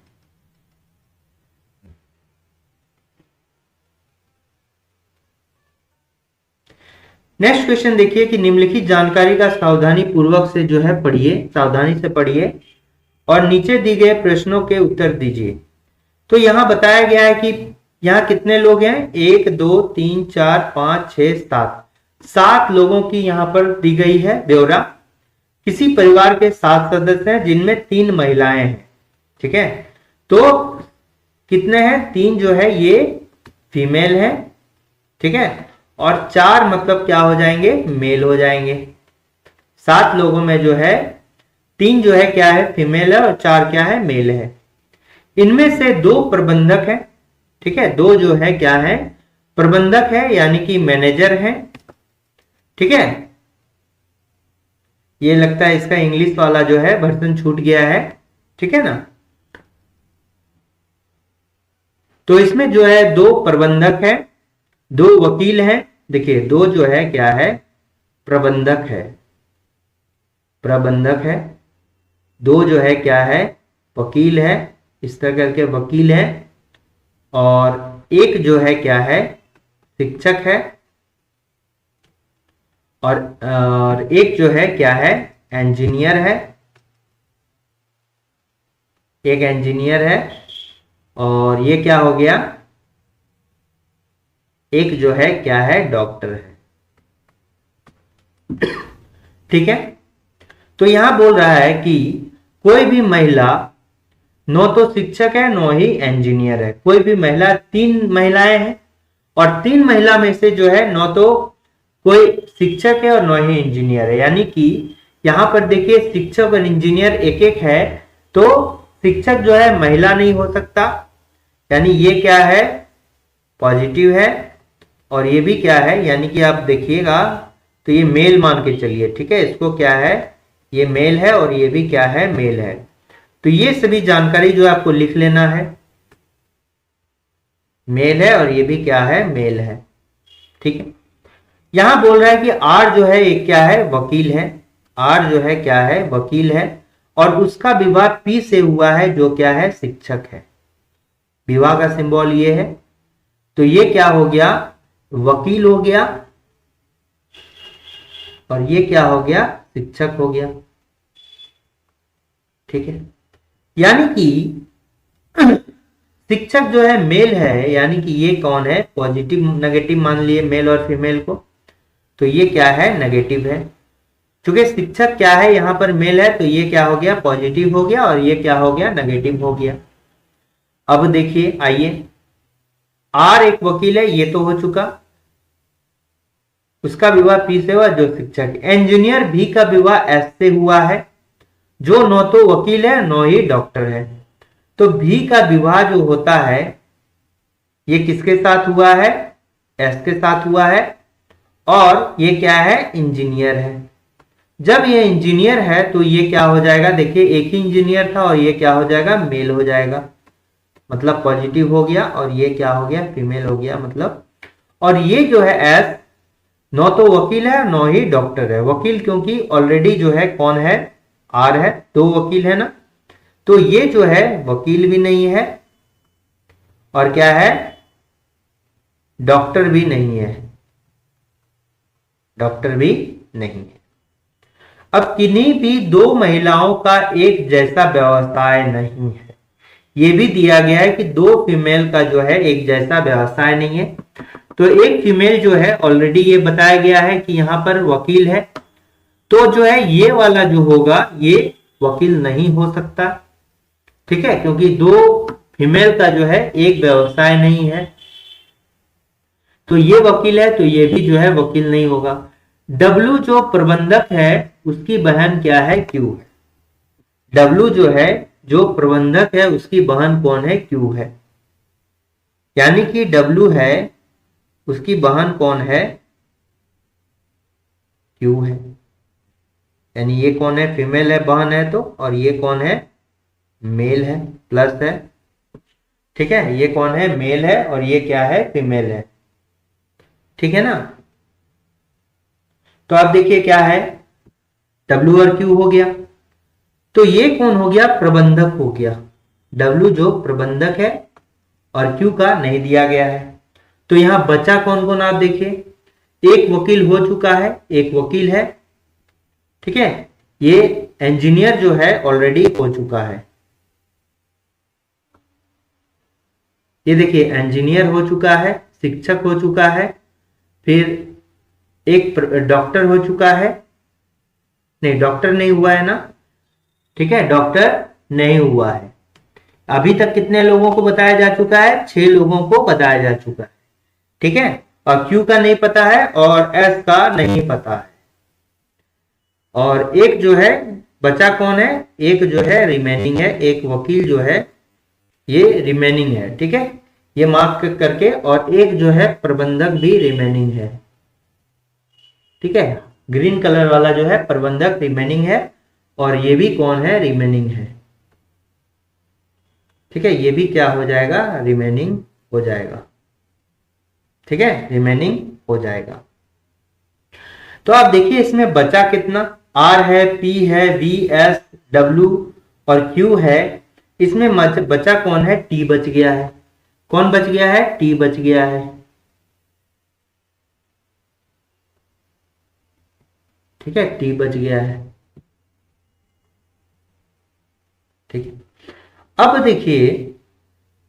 नेक्स्ट क्वेश्चन देखिए कि निम्नलिखित जानकारी का सावधानी पूर्वक से जो है पढ़िए, सावधानी से पढ़िए और नीचे दिए गए प्रश्नों के उत्तर दीजिए। तो यहां बताया गया है कि यहां कितने लोग हैं, 1 2 3 4 5 6 7, 7 लोगों की यहां पर दी गई है ब्यौरा। किसी परिवार के 7 सदस्य हैं जिनमें 3 महिलाएं हैं। ठीक है, तो कितने हैं, 3 जो है ये फीमेल है। ठीक है, और 4 मतलब क्या हो जाएंगे, मेल हो जाएंगे। 7 लोगों में जो है 3 जो है क्या है, फीमेल है, और 4 क्या है, मेल है। इनमें से 2 प्रबंधक हैं। ठीक है, 2 जो है क्या है, प्रबंधक है, यानी कि मैनेजर है। ठीक है, ये लगता है इसका इंग्लिश वाला जो है वर्जन छूट गया है। ठीक है ना, तो इसमें जो है 2 प्रबंधक है, 2 वकील हैं। देखिए 2 जो है क्या है, प्रबंधक है, प्रबंधक है। 2 जो है क्या है, वकील है, इस तरह करके वकील है। और 1 जो है क्या है, शिक्षक है। और 1 जो है क्या है, इंजीनियर है, एक इंजीनियर है। और ये क्या हो गया, एक जो है क्या है, डॉक्टर है। ठीक है, तो यहां बोल रहा है कि कोई भी महिला नो तो शिक्षक है नो ही इंजीनियर है। कोई भी महिला, 3 महिलाएं हैं और 3 महिला में से जो है नो तो कोई शिक्षक है और नो ही इंजीनियर है। यानी कि यहां पर देखिए शिक्षक और इंजीनियर एक एक है, तो शिक्षक जो है महिला नहीं हो सकता, यानी ये क्या है, पॉजिटिव है। और ये भी क्या है, यानी कि आप देखिएगा तो ये मेल मान के चलिए। ठीक है, इसको क्या है, ये मेल है और ये भी क्या है, मेल है। तो ये सभी जानकारी जो आपको लिख लेना है, मेल है और ये भी क्या है, मेल है। ठीक है, यहां बोल रहा है कि आर जो है एक क्या है, वकील है। आर जो है क्या है, वकील है, और उसका विवाह पी से हुआ है जो क्या है, शिक्षक है। विवाह का सिंबल ये है, तो ये क्या हो गया, वकील हो गया, और ये क्या हो गया, शिक्षक हो गया। ठीक है, यानी कि शिक्षक जो है मेल है, यानी कि ये कौन है, पॉजिटिव नेगेटिव मान लिए मेल और फीमेल को, तो ये क्या है, नेगेटिव है। क्योंकि शिक्षक क्या है, यहां पर मेल है, तो ये क्या हो गया, पॉजिटिव हो गया, और ये क्या हो गया, नेगेटिव हो गया। अब देखिए आइए, आर एक वकील है, ये तो हो चुका, उसका विवाह पी से हुआ जो शिक्षक। इंजीनियर भी का विवाह एस से हुआ है, जो नो तो वकील है नो ही डॉक्टर है। तो भी का विवाह जो होता है ये किसके साथ हुआ है? एस के साथ हुआ है। और ये क्या है? इंजीनियर है। जब ये इंजीनियर है तो ये क्या हो जाएगा? देखिए एक ही इंजीनियर था और ये क्या हो जाएगा? मेल हो जाएगा, मतलब पॉजिटिव हो गया। और ये क्या हो गया? फीमेल हो गया मतलब। और ये जो है एस, नो तो वकील है नो ही डॉक्टर है। वकील क्योंकि ऑलरेडी जो है कौन है? आर है, दो वकील है ना, तो ये जो है वकील भी नहीं है और क्या है? डॉक्टर भी नहीं है, डॉक्टर भी नहीं है। अब किन्हीं भी दो महिलाओं का एक जैसा व्यवसाय नहीं है। ये भी दिया गया है कि दो फीमेल का जो है एक जैसा व्यवसाय नहीं है। तो एक फीमेल जो है ऑलरेडी ये बताया गया है कि यहां पर वकील है, तो जो है ये वाला जो होगा ये वकील नहीं हो सकता, ठीक है, क्योंकि दो फीमेल का जो है एक व्यवसाय नहीं है। तो ये वकील है तो ये भी जो है वकील नहीं होगा। डब्ल्यू जो प्रबंधक है उसकी बहन क्या है? क्यू है। डब्ल्यू जो है जो प्रबंधक है उसकी बहन कौन है? क्यू है। यानी कि डब्ल्यू है उसकी बहन कौन है? क्यू है। यानी ये कौन है? फीमेल है, बहन है तो, और ये कौन है? मेल है, प्लस है, ठीक है। ये कौन है? मेल है और ये क्या है? फीमेल है, ठीक है ना। तो आप देखिए क्या है? डब्ल्यू और क्यू हो गया, तो ये कौन हो गया? प्रबंधक हो गया। डब्ल्यू जो प्रबंधक है और क्यू का नहीं दिया गया है। तो यहां बचा कौन कौन? आप देखिए, एक वकील हो चुका है, एक वकील है, ठीक है। ये इंजीनियर जो है ऑलरेडी हो चुका है, ये देखिए इंजीनियर हो चुका है, शिक्षक हो चुका है, फिर एक डॉक्टर हो चुका है, नहीं डॉक्टर नहीं हुआ है ना, ठीक है, डॉक्टर नहीं हुआ है। अभी तक कितने लोगों को बताया जा चुका है? 6 लोगों को बताया जा चुका है, ठीक है। और क्यू का नहीं पता है और एस का नहीं पता है। और एक जो है बचा कौन है? एक जो है रिमेनिंग है, एक वकील जो है ये रिमेनिंग है, ठीक है, ये मार्क करके। और एक जो है प्रबंधक भी रिमेनिंग है, ठीक है, ग्रीन कलर वाला जो है प्रबंधक रिमेनिंग है। और ये भी कौन है? रिमेनिंग है, ठीक है, ये भी क्या हो जाएगा? रिमेनिंग हो जाएगा, ठीक है, रिमेनिंग हो जाएगा। तो आप देखिए इसमें बचा कितना? आर है, पी है, वी, एस, डब्ल्यू और क्यू है। इसमें बचा कौन है? टी बच गया है। कौन बच गया है? टी बच गया है, ठीक है, टी बच गया है, ठीक है। अब देखिए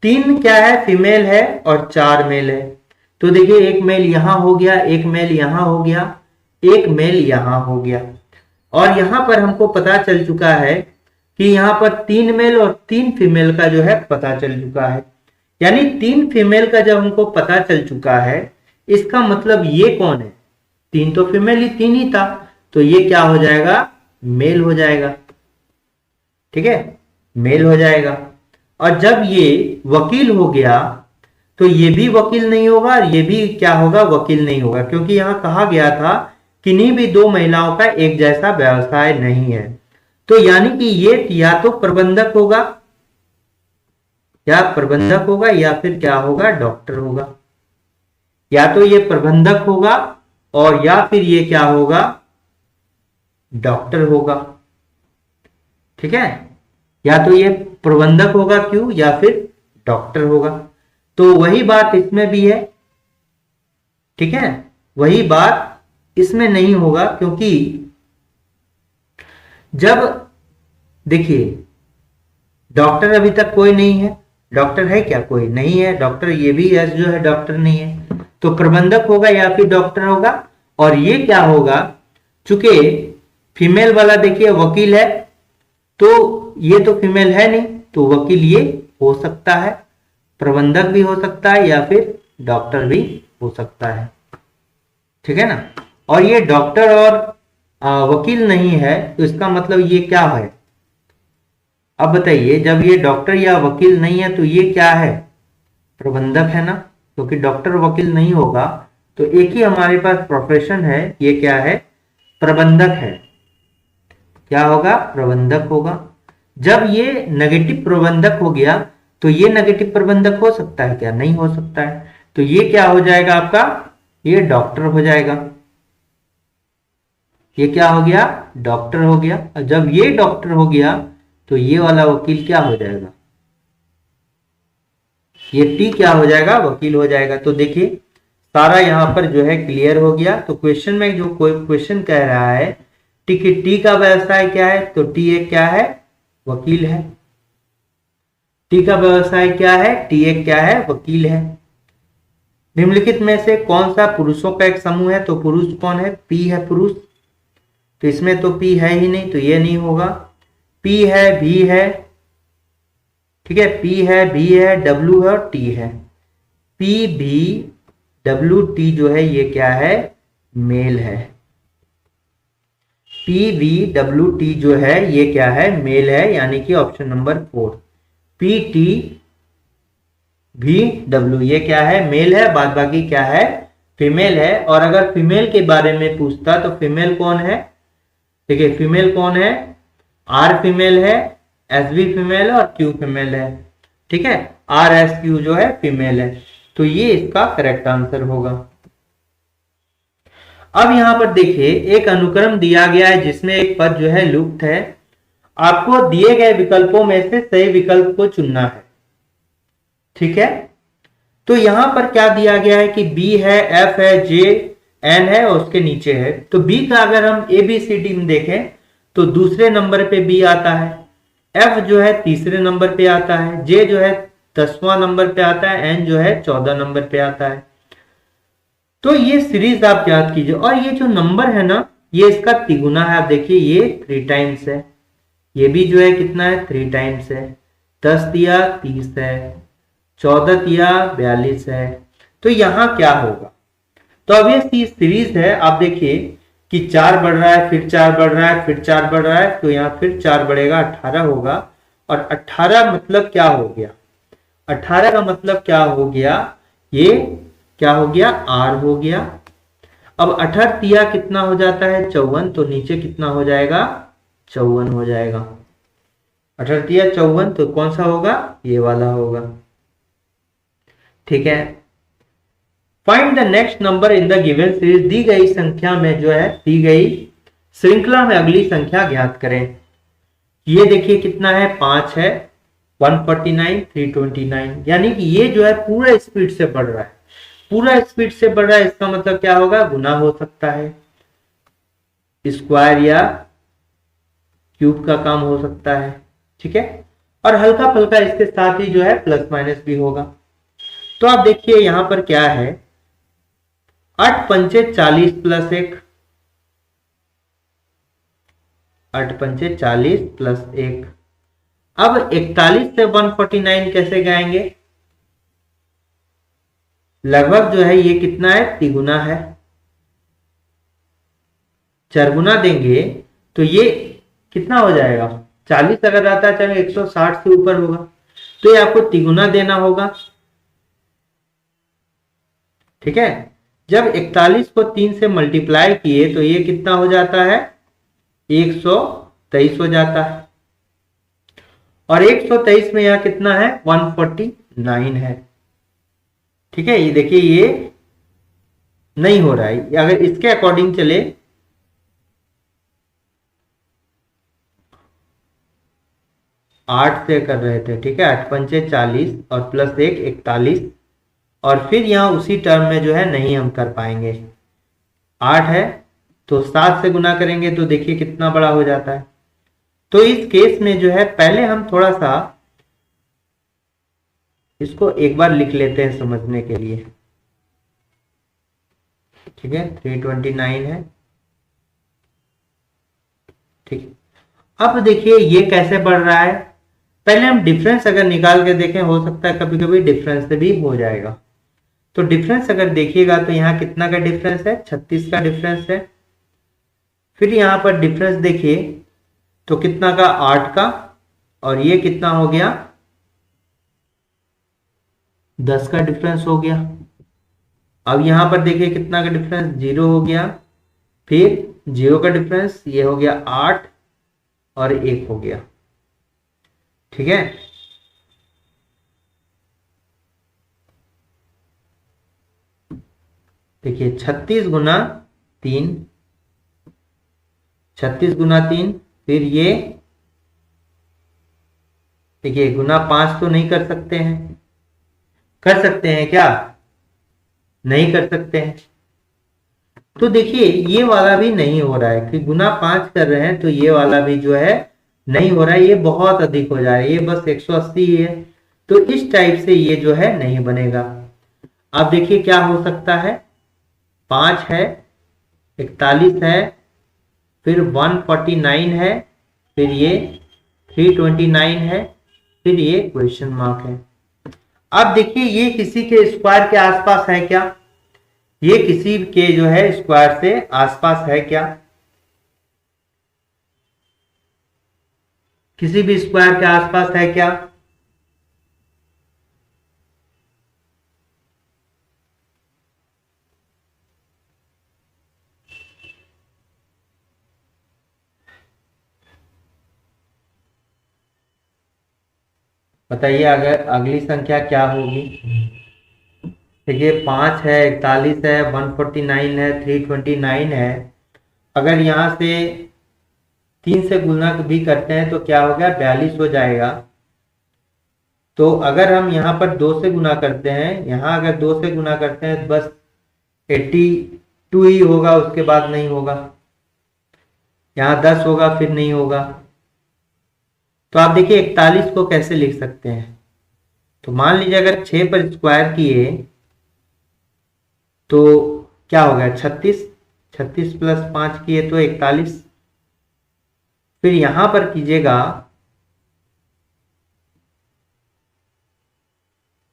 3 क्या है? फीमेल है और 4 मेल है। तो देखिए एक मेल यहां हो गया, एक मेल यहां हो गया, एक मेल यहां हो गया। और यहां पर हमको पता चल चुका है कि यहां पर 3 मेल और 3 फीमेल का जो है पता चल चुका है। यानी 3 फीमेल का जब हमको पता चल चुका है, इसका मतलब ये कौन है? 3 तो फीमेल ही 3 ही था, तो ये क्या हो जाएगा? मेल हो जाएगा, ठीक है, मेल हो जाएगा। और जब ये वकील हो गया तो ये भी वकील नहीं होगा और ये भी क्या होगा? वकील नहीं होगा, क्योंकि यहां कहा गया था किन्हीं भी दो महिलाओं का एक जैसा व्यवसाय नहीं है। तो यानी कि ये या तो प्रबंधक होगा, या फिर क्या होगा? डॉक्टर होगा। या तो ये प्रबंधक होगा और या फिर ये क्या होगा? डॉक्टर होगा, ठीक है, या तो ये प्रबंधक होगा क्यों, या फिर डॉक्टर होगा। तो वही बात इसमें भी है, ठीक है, वही बात इसमें नहीं होगा, क्योंकि जब देखिए डॉक्टर अभी तक कोई नहीं है। डॉक्टर है क्या? कोई नहीं है डॉक्टर, ये भी एस जो है डॉक्टर नहीं है। तो प्रबंधक होगा या फिर डॉक्टर होगा। और ये क्या होगा? चूंकि फीमेल वाला देखिए वकील है, तो ये तो फीमेल है नहीं, तो वकील ये हो सकता है, प्रबंधक भी हो सकता है या फिर डॉक्टर भी हो सकता है, ठीक है ना। और ये डॉक्टर और वकील नहीं है, तो इसका मतलब ये क्या है? अब बताइए, जब ये डॉक्टर या वकील नहीं है तो ये क्या है? प्रबंधक है ना, क्योंकि डॉक्टर वकील नहीं होगा तो एक ही हमारे पास प्रोफेशन है, ये क्या है, प्रबंधक है। क्या होगा, प्रबंधक होगा। जब ये नेगेटिव प्रबंधक हो गया तो ये नेगेटिव प्रबंधक हो सकता है क्या, नहीं हो सकता है। तो ये क्या हो जाएगा आपका, ये डॉक्टर हो जाएगा। ये क्या हो गया, डॉक्टर हो गया। और जब ये डॉक्टर हो गया तो ये वाला वकील क्या हो जाएगा, ये टी क्या हो जाएगा, वकील हो जाएगा। तो देखिए सारा यहां पर जो है क्लियर हो गया। तो क्वेश्चन में जो कोई क्वेश्चन कह रहा है टी का व्यवसाय क्या है, तो टी एक क्या है, वकील है। टी का व्यवसाय क्या है, टी एक क्या है, वकील है। निम्नलिखित में से कौन सा पुरुषों का एक समूह है, तो पुरुष कौन है, पी है पुरुष। तो इसमें तो पी है ही नहीं, तो ये नहीं होगा। पी है, भी है, ठीक है, पी है, भी है, डब्ल्यू है और टी है। पी भी डब्ल्यू टी जो है ये क्या है, मेल है। पी वी डब्ल्यू टी जो है ये क्या है, मेल है, यानी कि ऑप्शन नंबर 4। पी टी भी डब्ल्यू ये क्या है, मेल है, बाद बाकी क्या है, फीमेल है। और अगर फीमेल के बारे में पूछता तो फीमेल कौन है, देखिए फीमेल कौन है, आर फीमेल है, एस बी फीमेल है और क्यू फीमेल है। ठीक है, आर एस क्यू जो है फीमेल है। तो ये इसका करेक्ट आंसर होगा। अब यहां पर देखिए एक अनुक्रम दिया गया है जिसमें एक पद जो है लुप्त है। आपको दिए गए विकल्पों में से सही विकल्प को चुनना है। ठीक है, तो यहां पर क्या दिया गया है कि बी है, एफ है, जे एन है और उसके नीचे है। तो बी का अगर हम ए बी सी डी में देखें तो दूसरे नंबर पे बी आता है, एफ जो है तीसरे नंबर पे आता है, जे जो है 10वां नंबर पे आता है, एन जो है 14 नंबर पे आता है। तो ये सीरीज आप याद कीजिए। और ये जो नंबर है ना ये इसका तिगुना है। आप देखिए ये 3 टाइम्स है, ये भी जो है कितना है, 3 टाइम्स है। 10 दिया 30 है, 14 दिया 42 है। तो यहां क्या होगा, तो अब ये सीरीज है। आप देखिए कि 4 बढ़ रहा है, फिर 4 बढ़ रहा है, फिर 4 बढ़ रहा है, तो यहां फिर 4 बढ़ेगा, 18 होगा। और 18 मतलब क्या हो गया, 18 का मतलब क्या हो गया, ये क्या हो गया, आर हो गया। अब 18 तिया कितना हो जाता है, 54, तो नीचे कितना हो जाएगा, 54 हो जाएगा। 18 तिया 54, तो कौन सा होगा, ये वाला होगा। ठीक है, find the next number in the given series. दी गई संख्या में जो है, दी गई श्रृंखला में अगली संख्या ज्ञात करें। ये देखिए कितना है, 5 है, 149, 329, यानी कि ये जो है पूरा स्पीड से बढ़ रहा है, पूरा स्पीड से बढ़ रहा है। इसका मतलब क्या होगा, गुना हो सकता है, स्क्वायर या क्यूब का काम हो सकता है। ठीक है, और हल्का फुल्का इसके साथ ही जो है प्लस माइनस भी होगा। तो आप देखिए यहां पर क्या है, 8 पंचे 40 प्लस 1, 8 पंचे 40 प्लस 1। अब 41 से 149 कैसे गाएंगे, लगभग जो है ये कितना है, तिगुना है। चरगुना देंगे तो ये कितना हो जाएगा, 40 अगर आता है चाहे 160 से ऊपर होगा, तो ये आपको तिगुना देना होगा। ठीक है, जब 41 को 3 से मल्टीप्लाई किए तो ये कितना हो जाता है, 123 हो जाता है। और 123 में यहां कितना है, 149 है। ठीक है, ये देखिए ये नहीं हो रहा है। अगर इसके अकॉर्डिंग चले 8 से कर रहे थे। ठीक है, 8 पंचे 40 और प्लस 1 41, और फिर यहां उसी टर्म में जो है नहीं हम कर पाएंगे। 8 है तो 7 से गुना करेंगे तो देखिए कितना बड़ा हो जाता है। तो इस केस में जो है पहले हम थोड़ा सा इसको एक बार लिख लेते हैं समझने के लिए। ठीक है, 329 है। ठीक, अब देखिए ये कैसे बढ़ रहा है, पहले हम डिफरेंस अगर निकाल के देखें, हो सकता है कभी कभी डिफरेंस से भी हो जाएगा। तो डिफरेंस अगर देखिएगा तो यहाँ कितना का डिफरेंस है, 36 का डिफरेंस है। फिर यहाँ पर डिफरेंस देखिए तो कितना का, 8 का, और ये कितना हो गया, 10 का डिफरेंस हो गया। अब यहां पर देखिए कितना का डिफरेंस, 0 हो गया। फिर 0 का डिफरेंस ये हो गया 8 और 1 हो गया। ठीक है, देखिए 36 गुना 3, 36 गुना 3, फिर ये देखिए गुना 5 तो नहीं कर सकते हैं, कर सकते हैं क्या? नहीं कर सकते हैं। तो देखिए ये वाला भी नहीं हो रहा है कि गुना 5 कर रहे हैं, तो ये वाला भी जो है नहीं हो रहा है, ये बहुत अधिक हो जा रहा है, ये बस 180 ही है। तो इस टाइप से ये जो है नहीं बनेगा। अब देखिए क्या हो सकता है, 5 है, 41 है, फिर 149 है, फिर ये 329 है, फिर ये क्वेश्चन मार्क है। अब देखिए ये किसी के स्क्वायर के आसपास है क्या? ये किसी के जो है स्क्वायर से आसपास है क्या? किसी भी स्क्वायर के आसपास है क्या? बताइए अगर अगली संख्या क्या होगी। देखिए 5 है, 41 है, 149 है, 329 है। अगर यहां से 3 से गुना भी करते हैं तो क्या हो गया, 42 हो जाएगा। तो अगर हम यहाँ पर 2 से गुना करते हैं, यहाँ अगर 2 से गुना करते हैं तो बस 82 ही होगा, उसके बाद नहीं होगा। यहाँ 10 होगा, फिर नहीं होगा। तो आप देखिए 41 को कैसे लिख सकते हैं। तो मान लीजिए अगर 6 पर स्क्वायर किए तो क्या हो गया, 36, 36 प्लस 5 किए तो 41। फिर यहां पर कीजिएगा,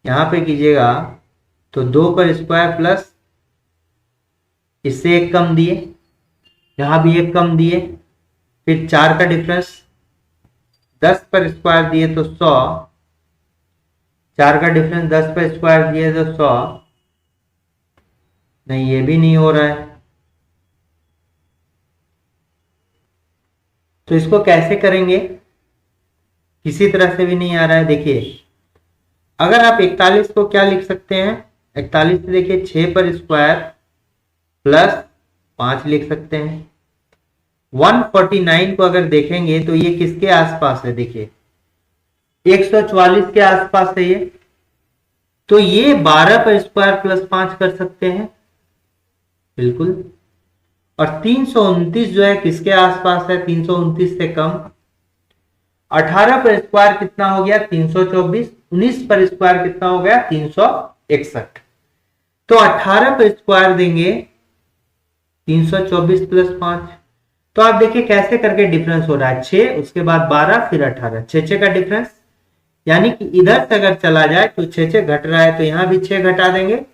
यहां पे कीजिएगा तो 2 पर स्क्वायर प्लस इससे एक कम दिए, यहां भी एक कम दिए, फिर 4 का डिफरेंस, 10 पर स्क्वायर दिए तो 100, 4 का डिफरेंस 10 पर स्क्वायर दिए तो 100। नहीं, ये भी नहीं हो रहा है। तो इसको कैसे करेंगे, किसी तरह से भी नहीं आ रहा है। देखिए अगर आप 41 को क्या लिख सकते हैं, 41 से देखिए 6 पर स्क्वायर प्लस 5 लिख सकते हैं। 149 को अगर देखेंगे तो ये किसके आसपास है, देखिए 144 के आसपास है ये। तो ये 12 पर स्क्वायर प्लस 5 कर सकते हैं, बिल्कुल। और 329 जो है किसके आसपास है, 329 से कम। 18 पर स्क्वायर कितना हो गया, 324। 19 पर स्क्वायर कितना हो गया, 361। तो 18 पर स्क्वायर देंगे 324 प्लस 5। तो आप देखिए कैसे करके डिफरेंस हो रहा है, 6 उसके बाद 12 फिर 18, 6 का डिफरेंस। यानी कि इधर से अगर चला जाए तो 6 घट रहा है, तो यहां भी 6 घटा देंगे,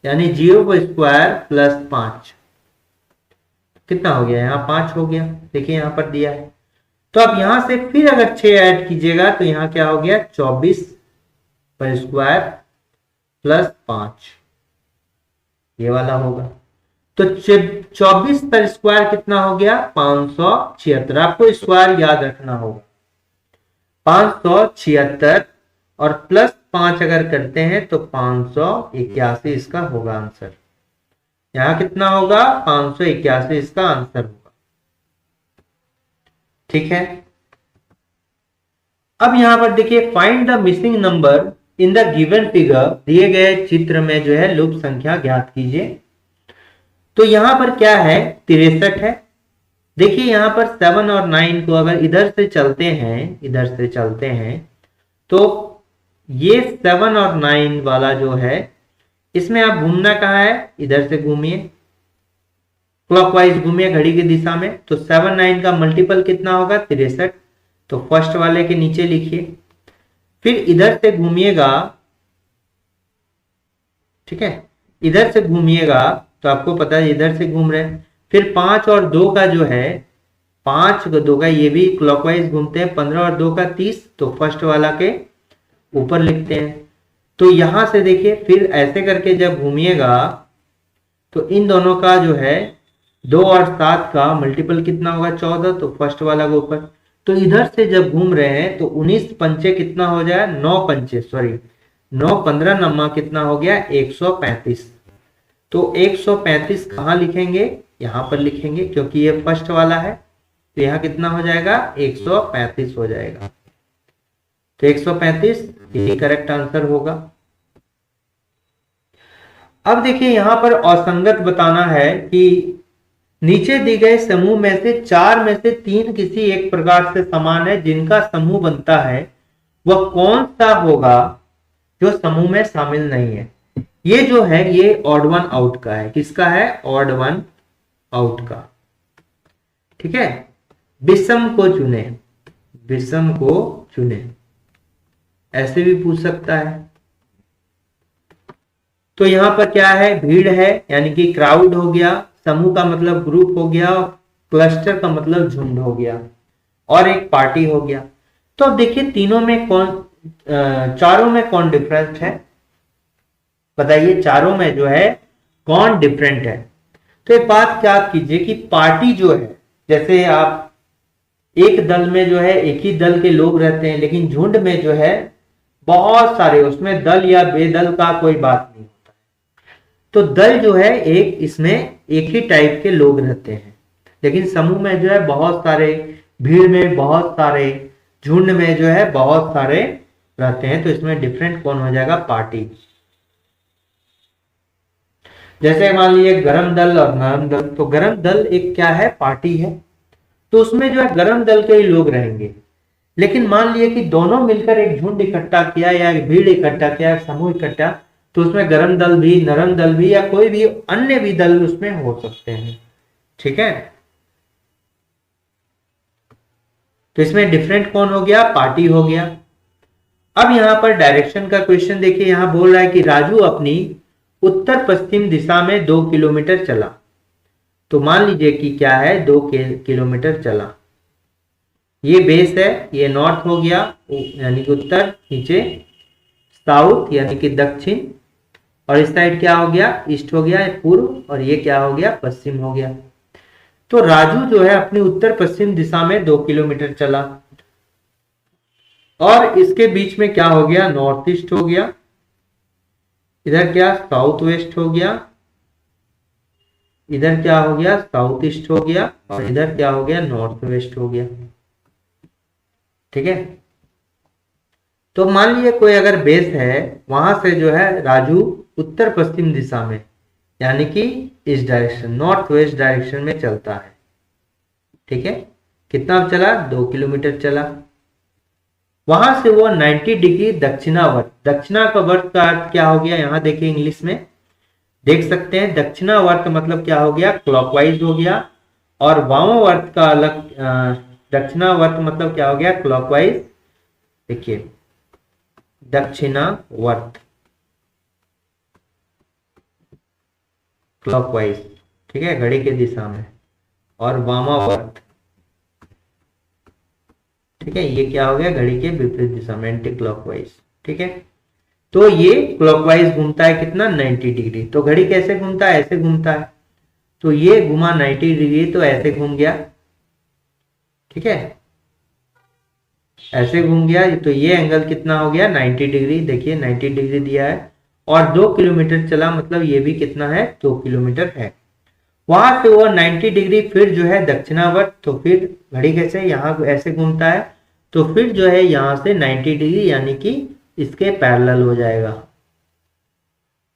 यानी 0 पर स्क्वायर प्लस 5 कितना हो गया, यहाँ 5 हो गया। देखिए यहां पर दिया है। तो अब यहां से फिर अगर 6 ऐड कीजिएगा तो यहां क्या हो गया, 24 पर स्क्वायर प्लस 5, ये वाला होगा। तो 24 पर स्क्वायर कितना हो गया, 576। आपको स्क्वायर याद रखना होगा, 576 और प्लस 5 अगर करते हैं तो 581 इसका होगा आंसर। यहां कितना होगा, 581 इसका आंसर होगा। ठीक है, अब यहां पर देखिए find the missing number in the given figure, दिए गए चित्र में जो है लुप्त संख्या ज्ञात कीजिए। तो यहां पर क्या है, 63 है। देखिए यहां पर 7 और 9 को अगर इधर से चलते हैं, इधर से चलते हैं, तो ये 7 और 9 वाला जो है इसमें आप घूमना कहाँ है, इधर से घूमिए, क्लॉकवाइज घूमिए घड़ी की दिशा में। तो 7 9 का मल्टीपल कितना होगा, 63। तो फर्स्ट वाले के नीचे लिखिए, फिर इधर से घूमिएगा, ठीक है, इधर से घूमिएगा तो आपको पता है इधर से घूम रहे हैं। फिर 5 और 2 का जो है, 5 और 2 का ये भी क्लॉकवाइज घूमते हैं, 15 और 2 का 30, तो फर्स्ट वाला के ऊपर लिखते हैं। तो यहां से देखिए फिर ऐसे करके जब घूमिएगा तो इन दोनों का जो है 2 और 7 का मल्टीपल कितना होगा 14, तो फर्स्ट वाला के ऊपर। तो इधर से जब घूम रहे हैं तो 19 पंचे कितना हो जाए 9 पंचे सॉरी 9 15 नमा कितना हो गया 135। तो 135 कहाँ लिखेंगे, यहां पर लिखेंगे क्योंकि ये फर्स्ट वाला है। तो यहां कितना हो जाएगा 135 हो जाएगा। तो 135 यही करेक्ट आंसर होगा। अब देखिए यहां पर असंगत बताना है कि नीचे दी गए समूह में से 4 में से 3 किसी एक प्रकार से समान है, जिनका समूह बनता है वह कौन सा होगा जो समूह में शामिल नहीं है। ये जो है ये ऑड वन आउट का है। किसका है, ऑड वन आउट का। ठीक है, विषम को चुने, विषम को चुने, ऐसे भी पूछ सकता है। तो यहां पर क्या है, भीड़ है यानी कि क्राउड हो गया, समूह का मतलब ग्रुप हो गया, क्लस्टर का मतलब झुंड हो गया, और एक पार्टी हो गया। तो अब देखिए तीनों में कौन, चारों में कौन डिफरेंट है, बताइए चारों में जो है कौन डिफरेंट है। तो एक बात क्या कीजिए कि पार्टी जो है, जैसे आप एक दल में जो है एक ही दल के लोग रहते हैं, लेकिन झुंड में जो है बहुत सारे, उसमें दल या बेदल का कोई बात नहीं होता। तो दल जो है एक, इसमें एक ही टाइप के लोग रहते हैं, लेकिन समूह में जो है बहुत सारे, भीड़ में बहुत सारे, झुंड में जो है बहुत सारे रहते हैं। तो इसमें डिफरेंट कौन हो जाएगा, पार्टी। जैसे मान लीजिए गरम दल और नरम दल। तो गरम दल एक क्या है, पार्टी है, तो उसमें जो है गरम दल के ही लोग रहेंगे। लेकिन मान लिए कि दोनों मिलकर एक झुंड इकट्ठा किया या एक भीड़ इकट्ठा किया, एक समूह इकट्ठा, तो उसमें गरम दल भी, नरम दल भी, या कोई भी अन्य भी दल उसमें हो सकते हैं। ठीक है, तो इसमें डिफरेंट कौन हो गया, पार्टी हो गया। अब यहां पर डायरेक्शन का क्वेश्चन देखिए, यहां बोल रहा है कि राजू अपनी उत्तर पश्चिम दिशा में 2 किलोमीटर चला। तो मान लीजिए कि क्या है, 2 किलोमीटर चला। ये बेस है, ये नॉर्थ हो गया यानी कि उत्तर, नीचे साउथ यानी कि दक्षिण, और इस साइड क्या हो गया, ईस्ट हो गया पूर्व, और ये क्या हो गया, पश्चिम हो गया। तो राजू जो है अपनी उत्तर पश्चिम दिशा में 2 किलोमीटर चला, और इसके बीच में क्या हो गया, नॉर्थ ईस्ट हो गया, इधर क्या साउथ वेस्ट हो गया, इधर क्या हो गया साउथ ईस्ट हो गया, और इधर क्या हो गया नॉर्थ वेस्ट हो गया। ठीक है, तो मान लीजिए कोई अगर बेस है, वहां से जो है राजू उत्तर पश्चिम दिशा में यानी कि इस डायरेक्शन, नॉर्थ वेस्ट डायरेक्शन में चलता है। ठीक है, कितना चला, 2 किलोमीटर चला। वहां से वो 90 डिग्री दक्षिणावर्त, दक्षिणावर्त का अर्थ क्या हो गया, यहां देखिए इंग्लिश में देख सकते हैं, दक्षिणावर्त मतलब क्या हो गया, क्लॉकवाइज हो गया, और वामावर्त का अलग, दक्षिणावर्त मतलब क्या हो गया, क्लॉकवाइज। देखिए दक्षिणावर्त क्लॉकवाइज, ठीक है, घड़ी के दिशा में, और वामावर्त, ठीक है, ये क्या हो गया, घड़ी के विपरीत दिशा में, एंटी क्लॉकवाइज। ठीक है, तो ये क्लॉकवाइज घूमता है कितना, 90 डिग्री। तो घड़ी कैसे घूमता है, ऐसे घूमता है, तो ये घुमा 90 डिग्री, तो ऐसे घूम गया। ठीक है, ऐसे घूम गया, तो ये एंगल कितना हो गया, 90 डिग्री। देखिए 90 डिग्री दिया है, और 2 किलोमीटर चला, मतलब ये भी कितना है, 2 किलोमीटर है। वहां से वो 90 डिग्री फिर जो है दक्षिणावर्त, तो फिर घड़ी कैसे यहाँ ऐसे घूमता है, तो फिर जो है यहां से 90 डिग्री यानी कि इसके पैरेलल हो जाएगा।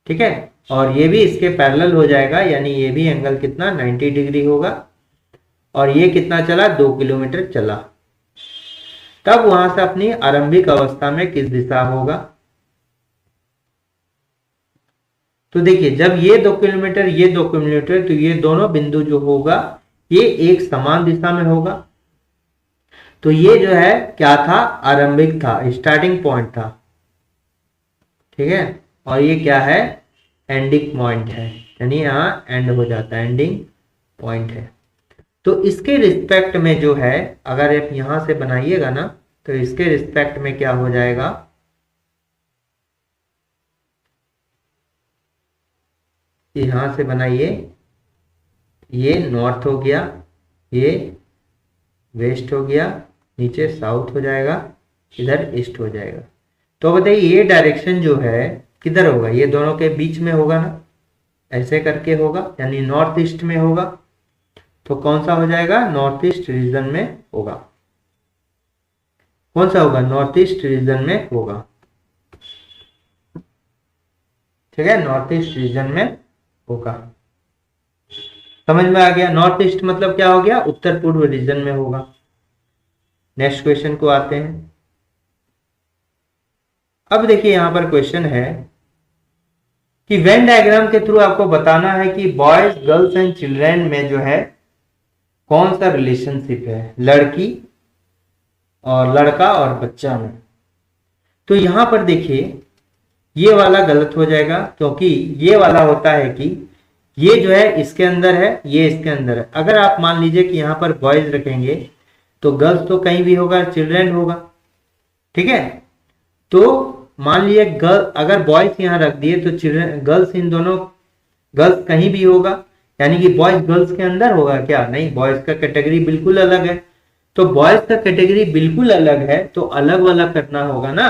ठीक है, और ये भी इसके पैरेलल हो जाएगा, यानी ये भी एंगल कितना 90 डिग्री होगा, और ये कितना चला, 2 किलोमीटर चला। तब वहां से अपनी आरंभिक अवस्था में किस दिशा होगा। तो देखिए जब ये 2 किलोमीटर, ये 2 किलोमीटर, तो ये दोनों बिंदु जो होगा ये एक समान दिशा में होगा। तो ये जो है क्या था, आरंभिक था, स्टार्टिंग पॉइंट था। ठीक है, और ये क्या है, एंडिंग पॉइंट है, यानी यहाँ एंड हो जाता है, एंडिंग पॉइंट है। तो इसके रिस्पेक्ट में जो है, अगर आप यहां से बनाइएगा ना, तो इसके रिस्पेक्ट में क्या हो जाएगा, यहां से बनाइए, ये नॉर्थ हो गया, ये वेस्ट हो गया, नीचे साउथ हो जाएगा, इधर ईस्ट हो जाएगा। तो बताइए ये डायरेक्शन जो है किधर होगा, ये दोनों के बीच में होगा ना, ऐसे करके होगा, यानी नॉर्थ ईस्ट में होगा। तो कौन सा हो जाएगा, नॉर्थ ईस्ट रीजन में होगा। कौन सा होगा, नॉर्थ ईस्ट रीजन में होगा। ठीक है, नॉर्थ ईस्ट रीजन में होगा। समझ में आ गया, नॉर्थ ईस्ट मतलब क्या हो गया, उत्तर पूर्व रीजन में होगा। नेक्स्ट क्वेश्चन को आते हैं। अब देखिए यहां पर क्वेश्चन है कि वेन डायग्राम के थ्रू आपको बताना है कि बॉयज गर्ल्स एंड चिल्ड्रेन में जो है कौन सा रिलेशनशिप है, लड़की और लड़का और बच्चा में। तो यहां पर देखिए ये वाला गलत हो जाएगा, क्योंकि ये वाला होता है कि ये जो है इसके अंदर है, ये इसके अंदर है। अगर आप मान लीजिए कि यहां पर बॉयज रखेंगे तो गर्ल्स तो कहीं भी होगा, चिल्ड्रेन होगा। ठीक है, तो मान लीजिए अगर बॉयज यहां रख दिए तो चिल्ड्रेन गर्ल्स, इन दोनों गर्ल्स कहीं भी होगा, यानी कि बॉयज गर्ल्स के अंदर होगा क्या, नहीं, बॉयज का कैटेगरी बिल्कुल अलग है। तो बॉयज का कैटेगरी बिल्कुल अलग है तो अलग वाला करना होगा ना।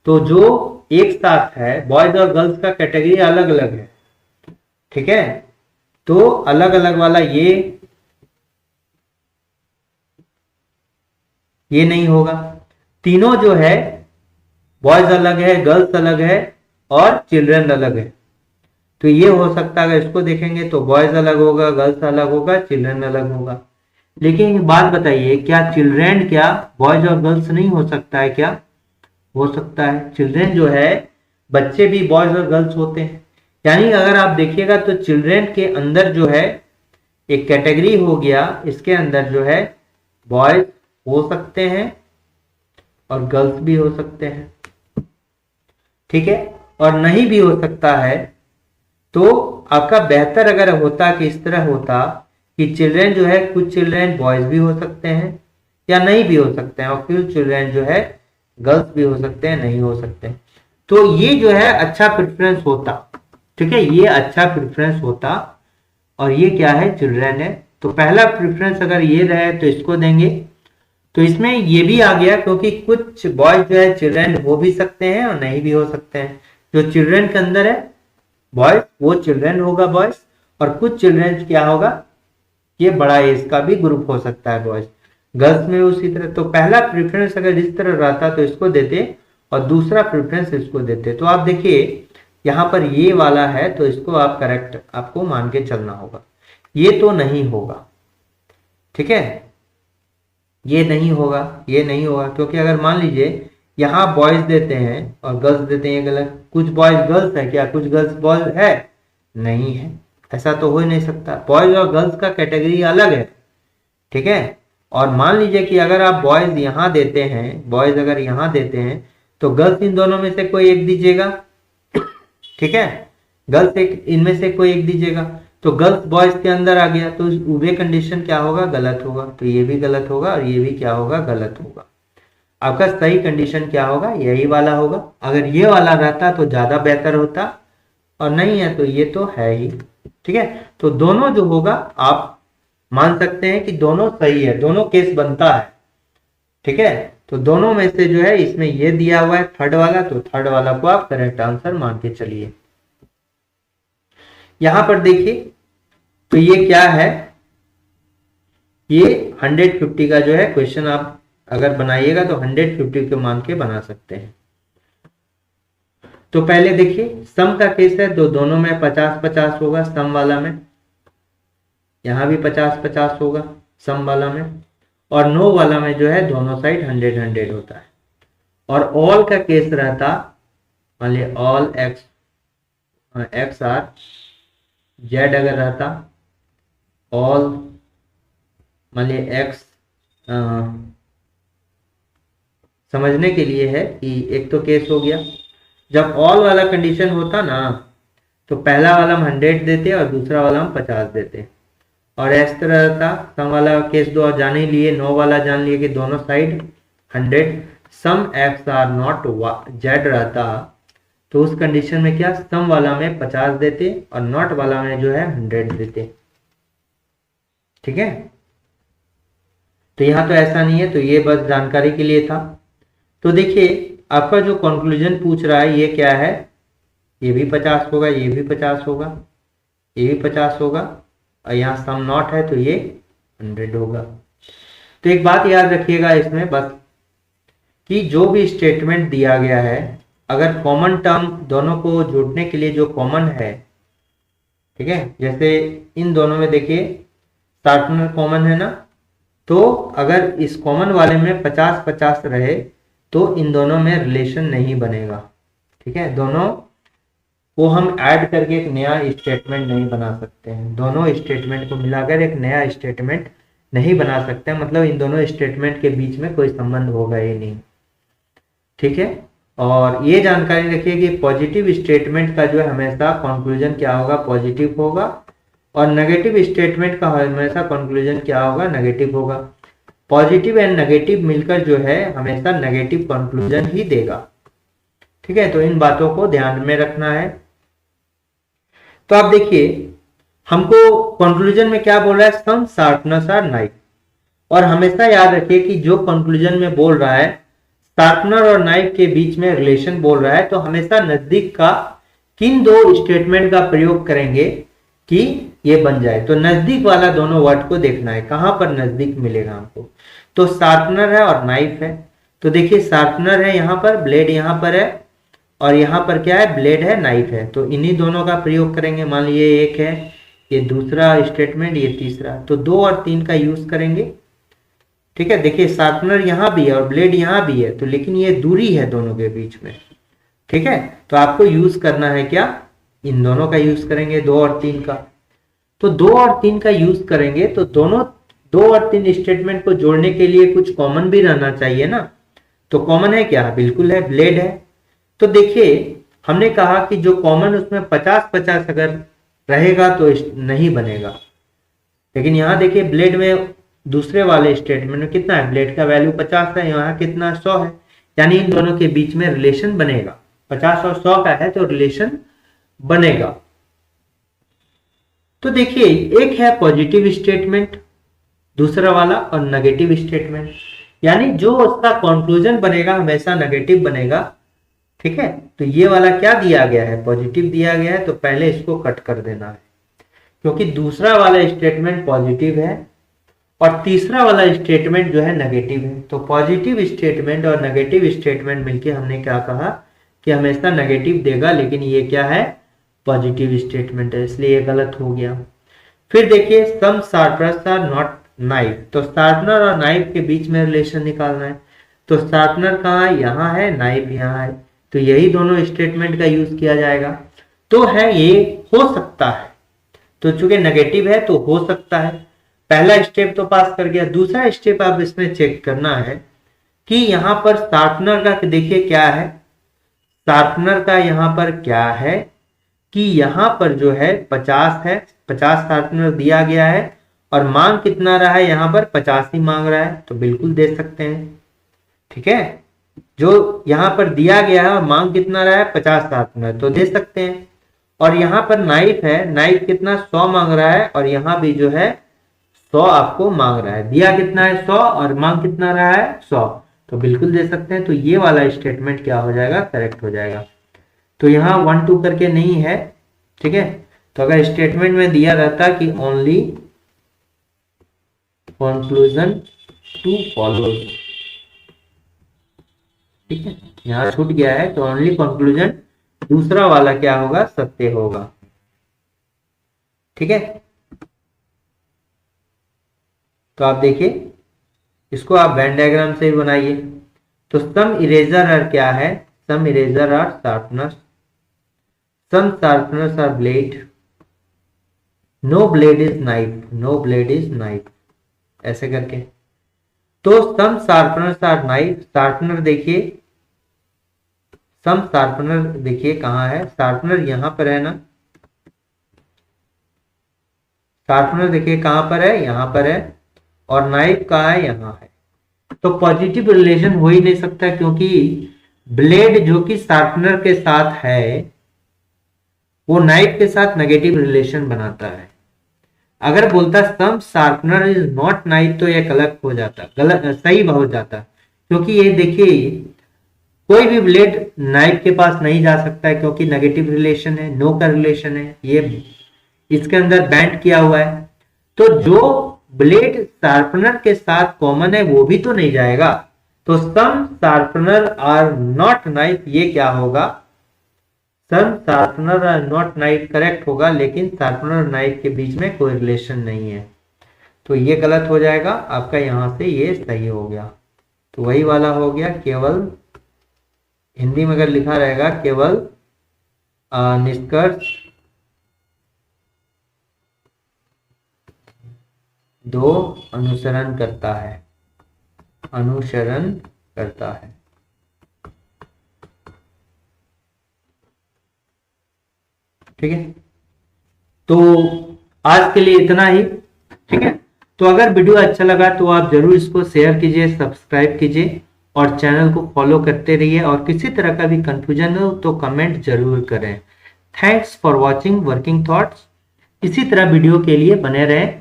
तो जो एक साथ है, बॉयज और गर्ल्स का कैटेगरी अलग अलग है। ठीक है, तो अलग अलग वाला ये नहीं होगा। तीनों जो है, बॉयज अलग है, गर्ल्स अलग है और चिल्ड्रन अलग है। तो ये हो सकता है, इसको देखेंगे तो बॉयज अलग होगा, गर्ल्स अलग होगा, चिल्ड्रन अलग होगा। लेकिन एक बात बताइए, क्या चिल्ड्रन क्या बॉयज और गर्ल्स नहीं हो सकता है क्या, हो सकता है। चिल्ड्रन जो है, बच्चे भी बॉयज और गर्ल्स होते हैं। यानी अगर आप देखिएगा तो चिल्ड्रन के अंदर जो है एक कैटेगरी हो गया, इसके अंदर जो है बॉयज हो सकते हैं और गर्ल्स भी हो सकते हैं। ठीक है, और नहीं भी हो सकता है तो आपका बेहतर अगर होता कि इस तरह होता कि चिल्ड्रन जो है, कुछ चिल्ड्रन बॉयज भी हो सकते हैं या नहीं भी हो सकते हैं, और कुछ चिल्ड्रन जो है गर्ल्स भी हो सकते हैं, नहीं हो सकते हैं। तो ये जो है अच्छा प्रेफरेंस होता। ठीक है, ये अच्छा प्रेफरेंस होता, और ये क्या है, चिल्ड्रन है। तो पहला प्रेफरेंस अगर ये रहे तो इसको देंगे। तो इसमें ये भी आ गया, क्योंकि कुछ बॉयज जो है चिल्ड्रन हो भी सकते हैं और नहीं भी हो सकते हैं। जो चिल्ड्रन के अंदर है बॉयज, वो चिल्ड्रन होगा बॉयज, और कुछ चिल्ड्रन क्या होगा, ये बड़ा एज का भी ग्रुप हो सकता है बॉयज। गर्ल्स में उसी तरह। तो पहला प्रेफरेंस अगर इस तरह रहता तो इसको देते, और दूसरा प्रेफरेंस इसको देते। तो आप देखिए यहां पर ये वाला है, तो इसको आप करेक्ट आपको मान के चलना होगा। ये तो नहीं होगा। ठीक है, ये नहीं होगा, ये नहीं होगा, क्योंकि अगर मान लीजिए यहां बॉयज देते हैं और गर्ल्स देते हैं, गलत। कुछ बॉयज गर्ल्स है क्या, कुछ गर्ल्स बॉयज है, नहीं है, ऐसा तो हो ही नहीं सकता। बॉयज और गर्ल्स का कैटेगरी अलग है। ठीक है, और मान लीजिए कि अगर आप बॉयज यहां देते हैं, बॉयज अगर यहां देते हैं तो गर्ल्स इन दोनों में से कोई एक दीजिएगा। ठीक है, गर्ल्स एक इनमें से कोई एक दीजिएगा। तो गर्ल्स बॉयज के अंदर आ गया, तो वे कंडीशन क्या होगा, गलत होगा। तो ये भी गलत होगा और ये भी क्या होगा, गलत होगा। आपका सही कंडीशन क्या होगा, यही वाला होगा। अगर ये वाला रहता तो ज्यादा बेहतर होता, और नहीं है तो ये तो है ही। ठीक है, तो दोनों जो होगा आप मान सकते हैं कि दोनों सही है, दोनों केस बनता है। ठीक है, तो दोनों में से जो है इसमें ये दिया हुआ है थर्ड वाला, तो थर्ड वाला को आप करेक्ट आंसर मान के चलिए। यहां पर देखिए तो ये क्या है, ये 150 का जो है क्वेश्चन आप अगर बनाइएगा तो 150 के मान के बना सकते हैं। तो पहले देखिए सम का केस है, तो दोनों में 50-50 होगा सम वाला में, यहां भी 50-50 होगा सम वाला में, और नो वाला में जो है दोनों साइड 100-100 होता है। और ऑल का केस रहता, मान लिया ऑल एक्स आर जेड अगर रहता, ऑल मान लिया एक्स, समझने के लिए है कि एक तो केस हो गया, जब ऑल वाला कंडीशन होता ना तो पहला वाला हम 100 देते और दूसरा वाला हम 50 देते, और इस तरह था सम वाला केस दो जान ही लिए, नो वाला जान लिए कि दोनों side 100, some X are not Z रहता, तो उस कंडीशन में क्या, सम वाला में 50 देते और नॉट वाला में जो है 100 देते। ठीक है, तो यहाँ तो ऐसा नहीं है, तो ये बस जानकारी के लिए था। तो देखिए आपका जो कंक्लूजन पूछ रहा है ये क्या है, ये भी 50 होगा, ये भी 50 होगा, ये भी 50 होगा, और यहाँ सम नॉट है तो ये 100 होगा। तो एक बात याद रखिएगा इसमें बस, कि जो भी स्टेटमेंट दिया गया है, अगर कॉमन टर्म दोनों को जोड़ने के लिए जो कॉमन है, ठीक है, जैसे इन दोनों में देखिए शार्पनर कॉमन है ना, तो अगर इस कॉमन वाले में 50-50 रहे तो इन दोनों में रिलेशन नहीं बनेगा। ठीक है, दोनों को हम ऐड करके एक नया स्टेटमेंट नहीं बना सकते हैं, दोनों स्टेटमेंट को मिलाकर एक नया स्टेटमेंट नहीं बना सकते, मतलब इन दोनों स्टेटमेंट के बीच में कोई संबंध होगा ही नहीं। ठीक है, और ये जानकारी रखिए कि पॉजिटिव स्टेटमेंट का जो है हमेशा कंक्लूजन क्या होगा, पॉजिटिव होगा, और नेगेटिव स्टेटमेंट का हमेशा कंक्लूजन क्या होगा, नेगेटिव होगा। पॉजिटिव एंड नेगेटिव मिलकर जो है हमेशा नेगेटिव कंक्लूजन ही देगा। ठीक है, तो इन बातों को ध्यान में रखना है। तो आप देखिए हमको कंक्लूजन में क्या बोल रहा है, सम शार्पनेस आर नाइफ, और हमेशा याद रखिए कि जो कंक्लूजन में बोल रहा है शार्पनर और नाइफ के बीच में रिलेशन बोल रहा है, तो हमेशा नजदीक का किन दो स्टेटमेंट का प्रयोग करेंगे कि ये बन जाए। तो नजदीक वाला दोनों वर्ड को देखना है, कहां पर नजदीक मिलेगा हमको, तो शार्पनर है और नाइफ है। तो देखिए शार्पनर है यहाँ पर, ब्लेड यहाँ पर है, और यहाँ पर क्या है, ब्लेड है, नाइफ है, तो इन्हीं दोनों का प्रयोग करेंगे। मान लीजिए एक है, ये दूसरा स्टेटमेंट, ये तीसरा, तो 2 और 3 का यूज करेंगे। ठीक है, देखिए शार्पनर यहाँ भी है और ब्लेड यहाँ भी है, तो लेकिन ये दूरी है दोनों के बीच में। ठीक है, तो आपको यूज करना है क्या, इन दोनों का यूज करेंगे, 2 और 3 का। तो 2 और 3 का यूज करेंगे तो दोनों 2 और 3 स्टेटमेंट को जोड़ने के लिए कुछ कॉमन भी रहना चाहिए ना, तो कॉमन है क्या, बिल्कुल है, ब्लेड है। तो देखिए हमने कहा कि जो कॉमन उसमें 50-50 अगर रहेगा तो नहीं बनेगा, लेकिन यहाँ देखिए ब्लेड में दूसरे वाले स्टेटमेंट में कितना है, ब्लेड का वैल्यू 50 है, यहाँ कितना 100 है, यानी इन दोनों के बीच में रिलेशन बनेगा, 50 और 100 का है तो रिलेशन बनेगा। तो देखिए एक है पॉजिटिव स्टेटमेंट, दूसरा वाला और नेगेटिव स्टेटमेंट, यानी जो उसका कंक्लूजन बनेगा हमेशा नेगेटिव बनेगा। ठीक है, तो ये वाला क्या दिया गया है, पॉजिटिव दिया गया है, तो पहले इसको कट कर देना है, क्योंकि दूसरा वाला स्टेटमेंट पॉजिटिव है और तीसरा वाला स्टेटमेंट जो है नेगेटिव है। तो पॉजिटिव स्टेटमेंट और नेगेटिव स्टेटमेंट मिलके हमने क्या कहा कि हमेशा नेगेटिव देगा, लेकिन ये क्या है, पॉजिटिव स्टेटमेंट है, इसलिए ये गलत हो गया। फिर देखिए सम शार्पनर्स आर नॉट नाइफ, तो शार्पनर और नाइफ के बीच में रिलेशन निकालना है। तो शार्पनर कहाँ है, यहाँ है, नाइफ यहाँ है, तो यही दोनों स्टेटमेंट का यूज किया जाएगा। तो है ये हो सकता है, तो चूंकि नेगेटिव है तो हो सकता है, पहला स्टेप तो पास कर गया। दूसरा स्टेप आप इसमें चेक करना है कि यहाँ पर शार्पनर का देखिए क्या है, शार्पनर का यहाँ पर क्या है कि यहाँ पर जो है 50 है, 50 शार्पनर दिया गया है और मांग कितना रहा है, यहाँ पर 50 ही मांग रहा है, तो बिल्कुल दे सकते हैं। ठीक है, जो यहाँ पर दिया गया है और मांग कितना रहा है, 50 शार्पनर, तो दे सकते हैं। और यहाँ पर नाइफ है, नाइफ कितना 100 मांग रहा है, और यहाँ भी जो है 100 आपको मांग रहा है, दिया कितना है 100 और मांग कितना रहा है 100, तो बिल्कुल दे सकते हैं। तो ये वाला स्टेटमेंट क्या हो जाएगा, करेक्ट हो जाएगा। तो यहाँ 1 2 करके नहीं है। ठीक है, तो अगर स्टेटमेंट में दिया रहता कि ओनली कंक्लूजन टू फॉलो, ठीक है, यहाँ छूट गया है, तो ओनली कंक्लूजन दूसरा वाला क्या होगा, सत्य होगा। ठीक है, तो आप देखिए इसको आप वेन डायग्राम से ही बनाइए। तो सम इरेजर आर क्या है, some eraser are sharpeners, some sharpeners are blade, no blade is knife, no blade is knife, ऐसे करके। तो some sharpeners are knife, sharpener देखिए, सम शार्पनर देखिए कहाँ है, शार्पनर यहां पर है ना, शार्पनर देखिए कहां पर है, यहां पर है, और नाइफ कहाँ है, यहां है। तो पॉजिटिव रिलेशन हो ही नहीं सकता, क्योंकि ब्लेड जो कि शार्पनर के साथ है वो नाइफ के साथ नेगेटिव रिलेशन बनाता है। अगर बोलता सम शार्पनर इज नॉट नाइफ तो ये गलत हो जाता, गलत सही हो जाता, क्योंकि ये देखिए कोई भी ब्लेड नाइफ के पास नहीं जा सकता है क्योंकि नेगेटिव रिलेशन है, नो का रिलेशन है, ये इसके अंदर बैंड किया हुआ है। तो जो ब्लेड शार्पनर के साथ कॉमन है वो भी तो नहीं जाएगा। तो some sharpener are not knife, ये क्या होगा, some sharpener are not knife correct होगा, लेकिन शार्पनर और नाइफ के बीच में कोई रिलेशन नहीं है, तो ये गलत हो जाएगा आपका, यहां से ये सही हो गया। तो वही वाला हो गया, केवल हिंदी में अगर लिखा रहेगा केवल निष्कर्ष दो अनुसरण करता है, अनुसरण करता है। ठीक है, तो आज के लिए इतना ही। ठीक है, तो अगर वीडियो अच्छा लगा तो आप जरूर इसको शेयर कीजिए, सब्सक्राइब कीजिए और चैनल को फॉलो करते रहिए, और किसी तरह का भी कंफ्यूजन हो तो कमेंट जरूर करें। Thanks for watching working thoughts. इसी तरह वीडियो के लिए बने रहें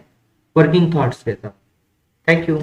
वर्किंग थॉट्स के साथ। Thank you.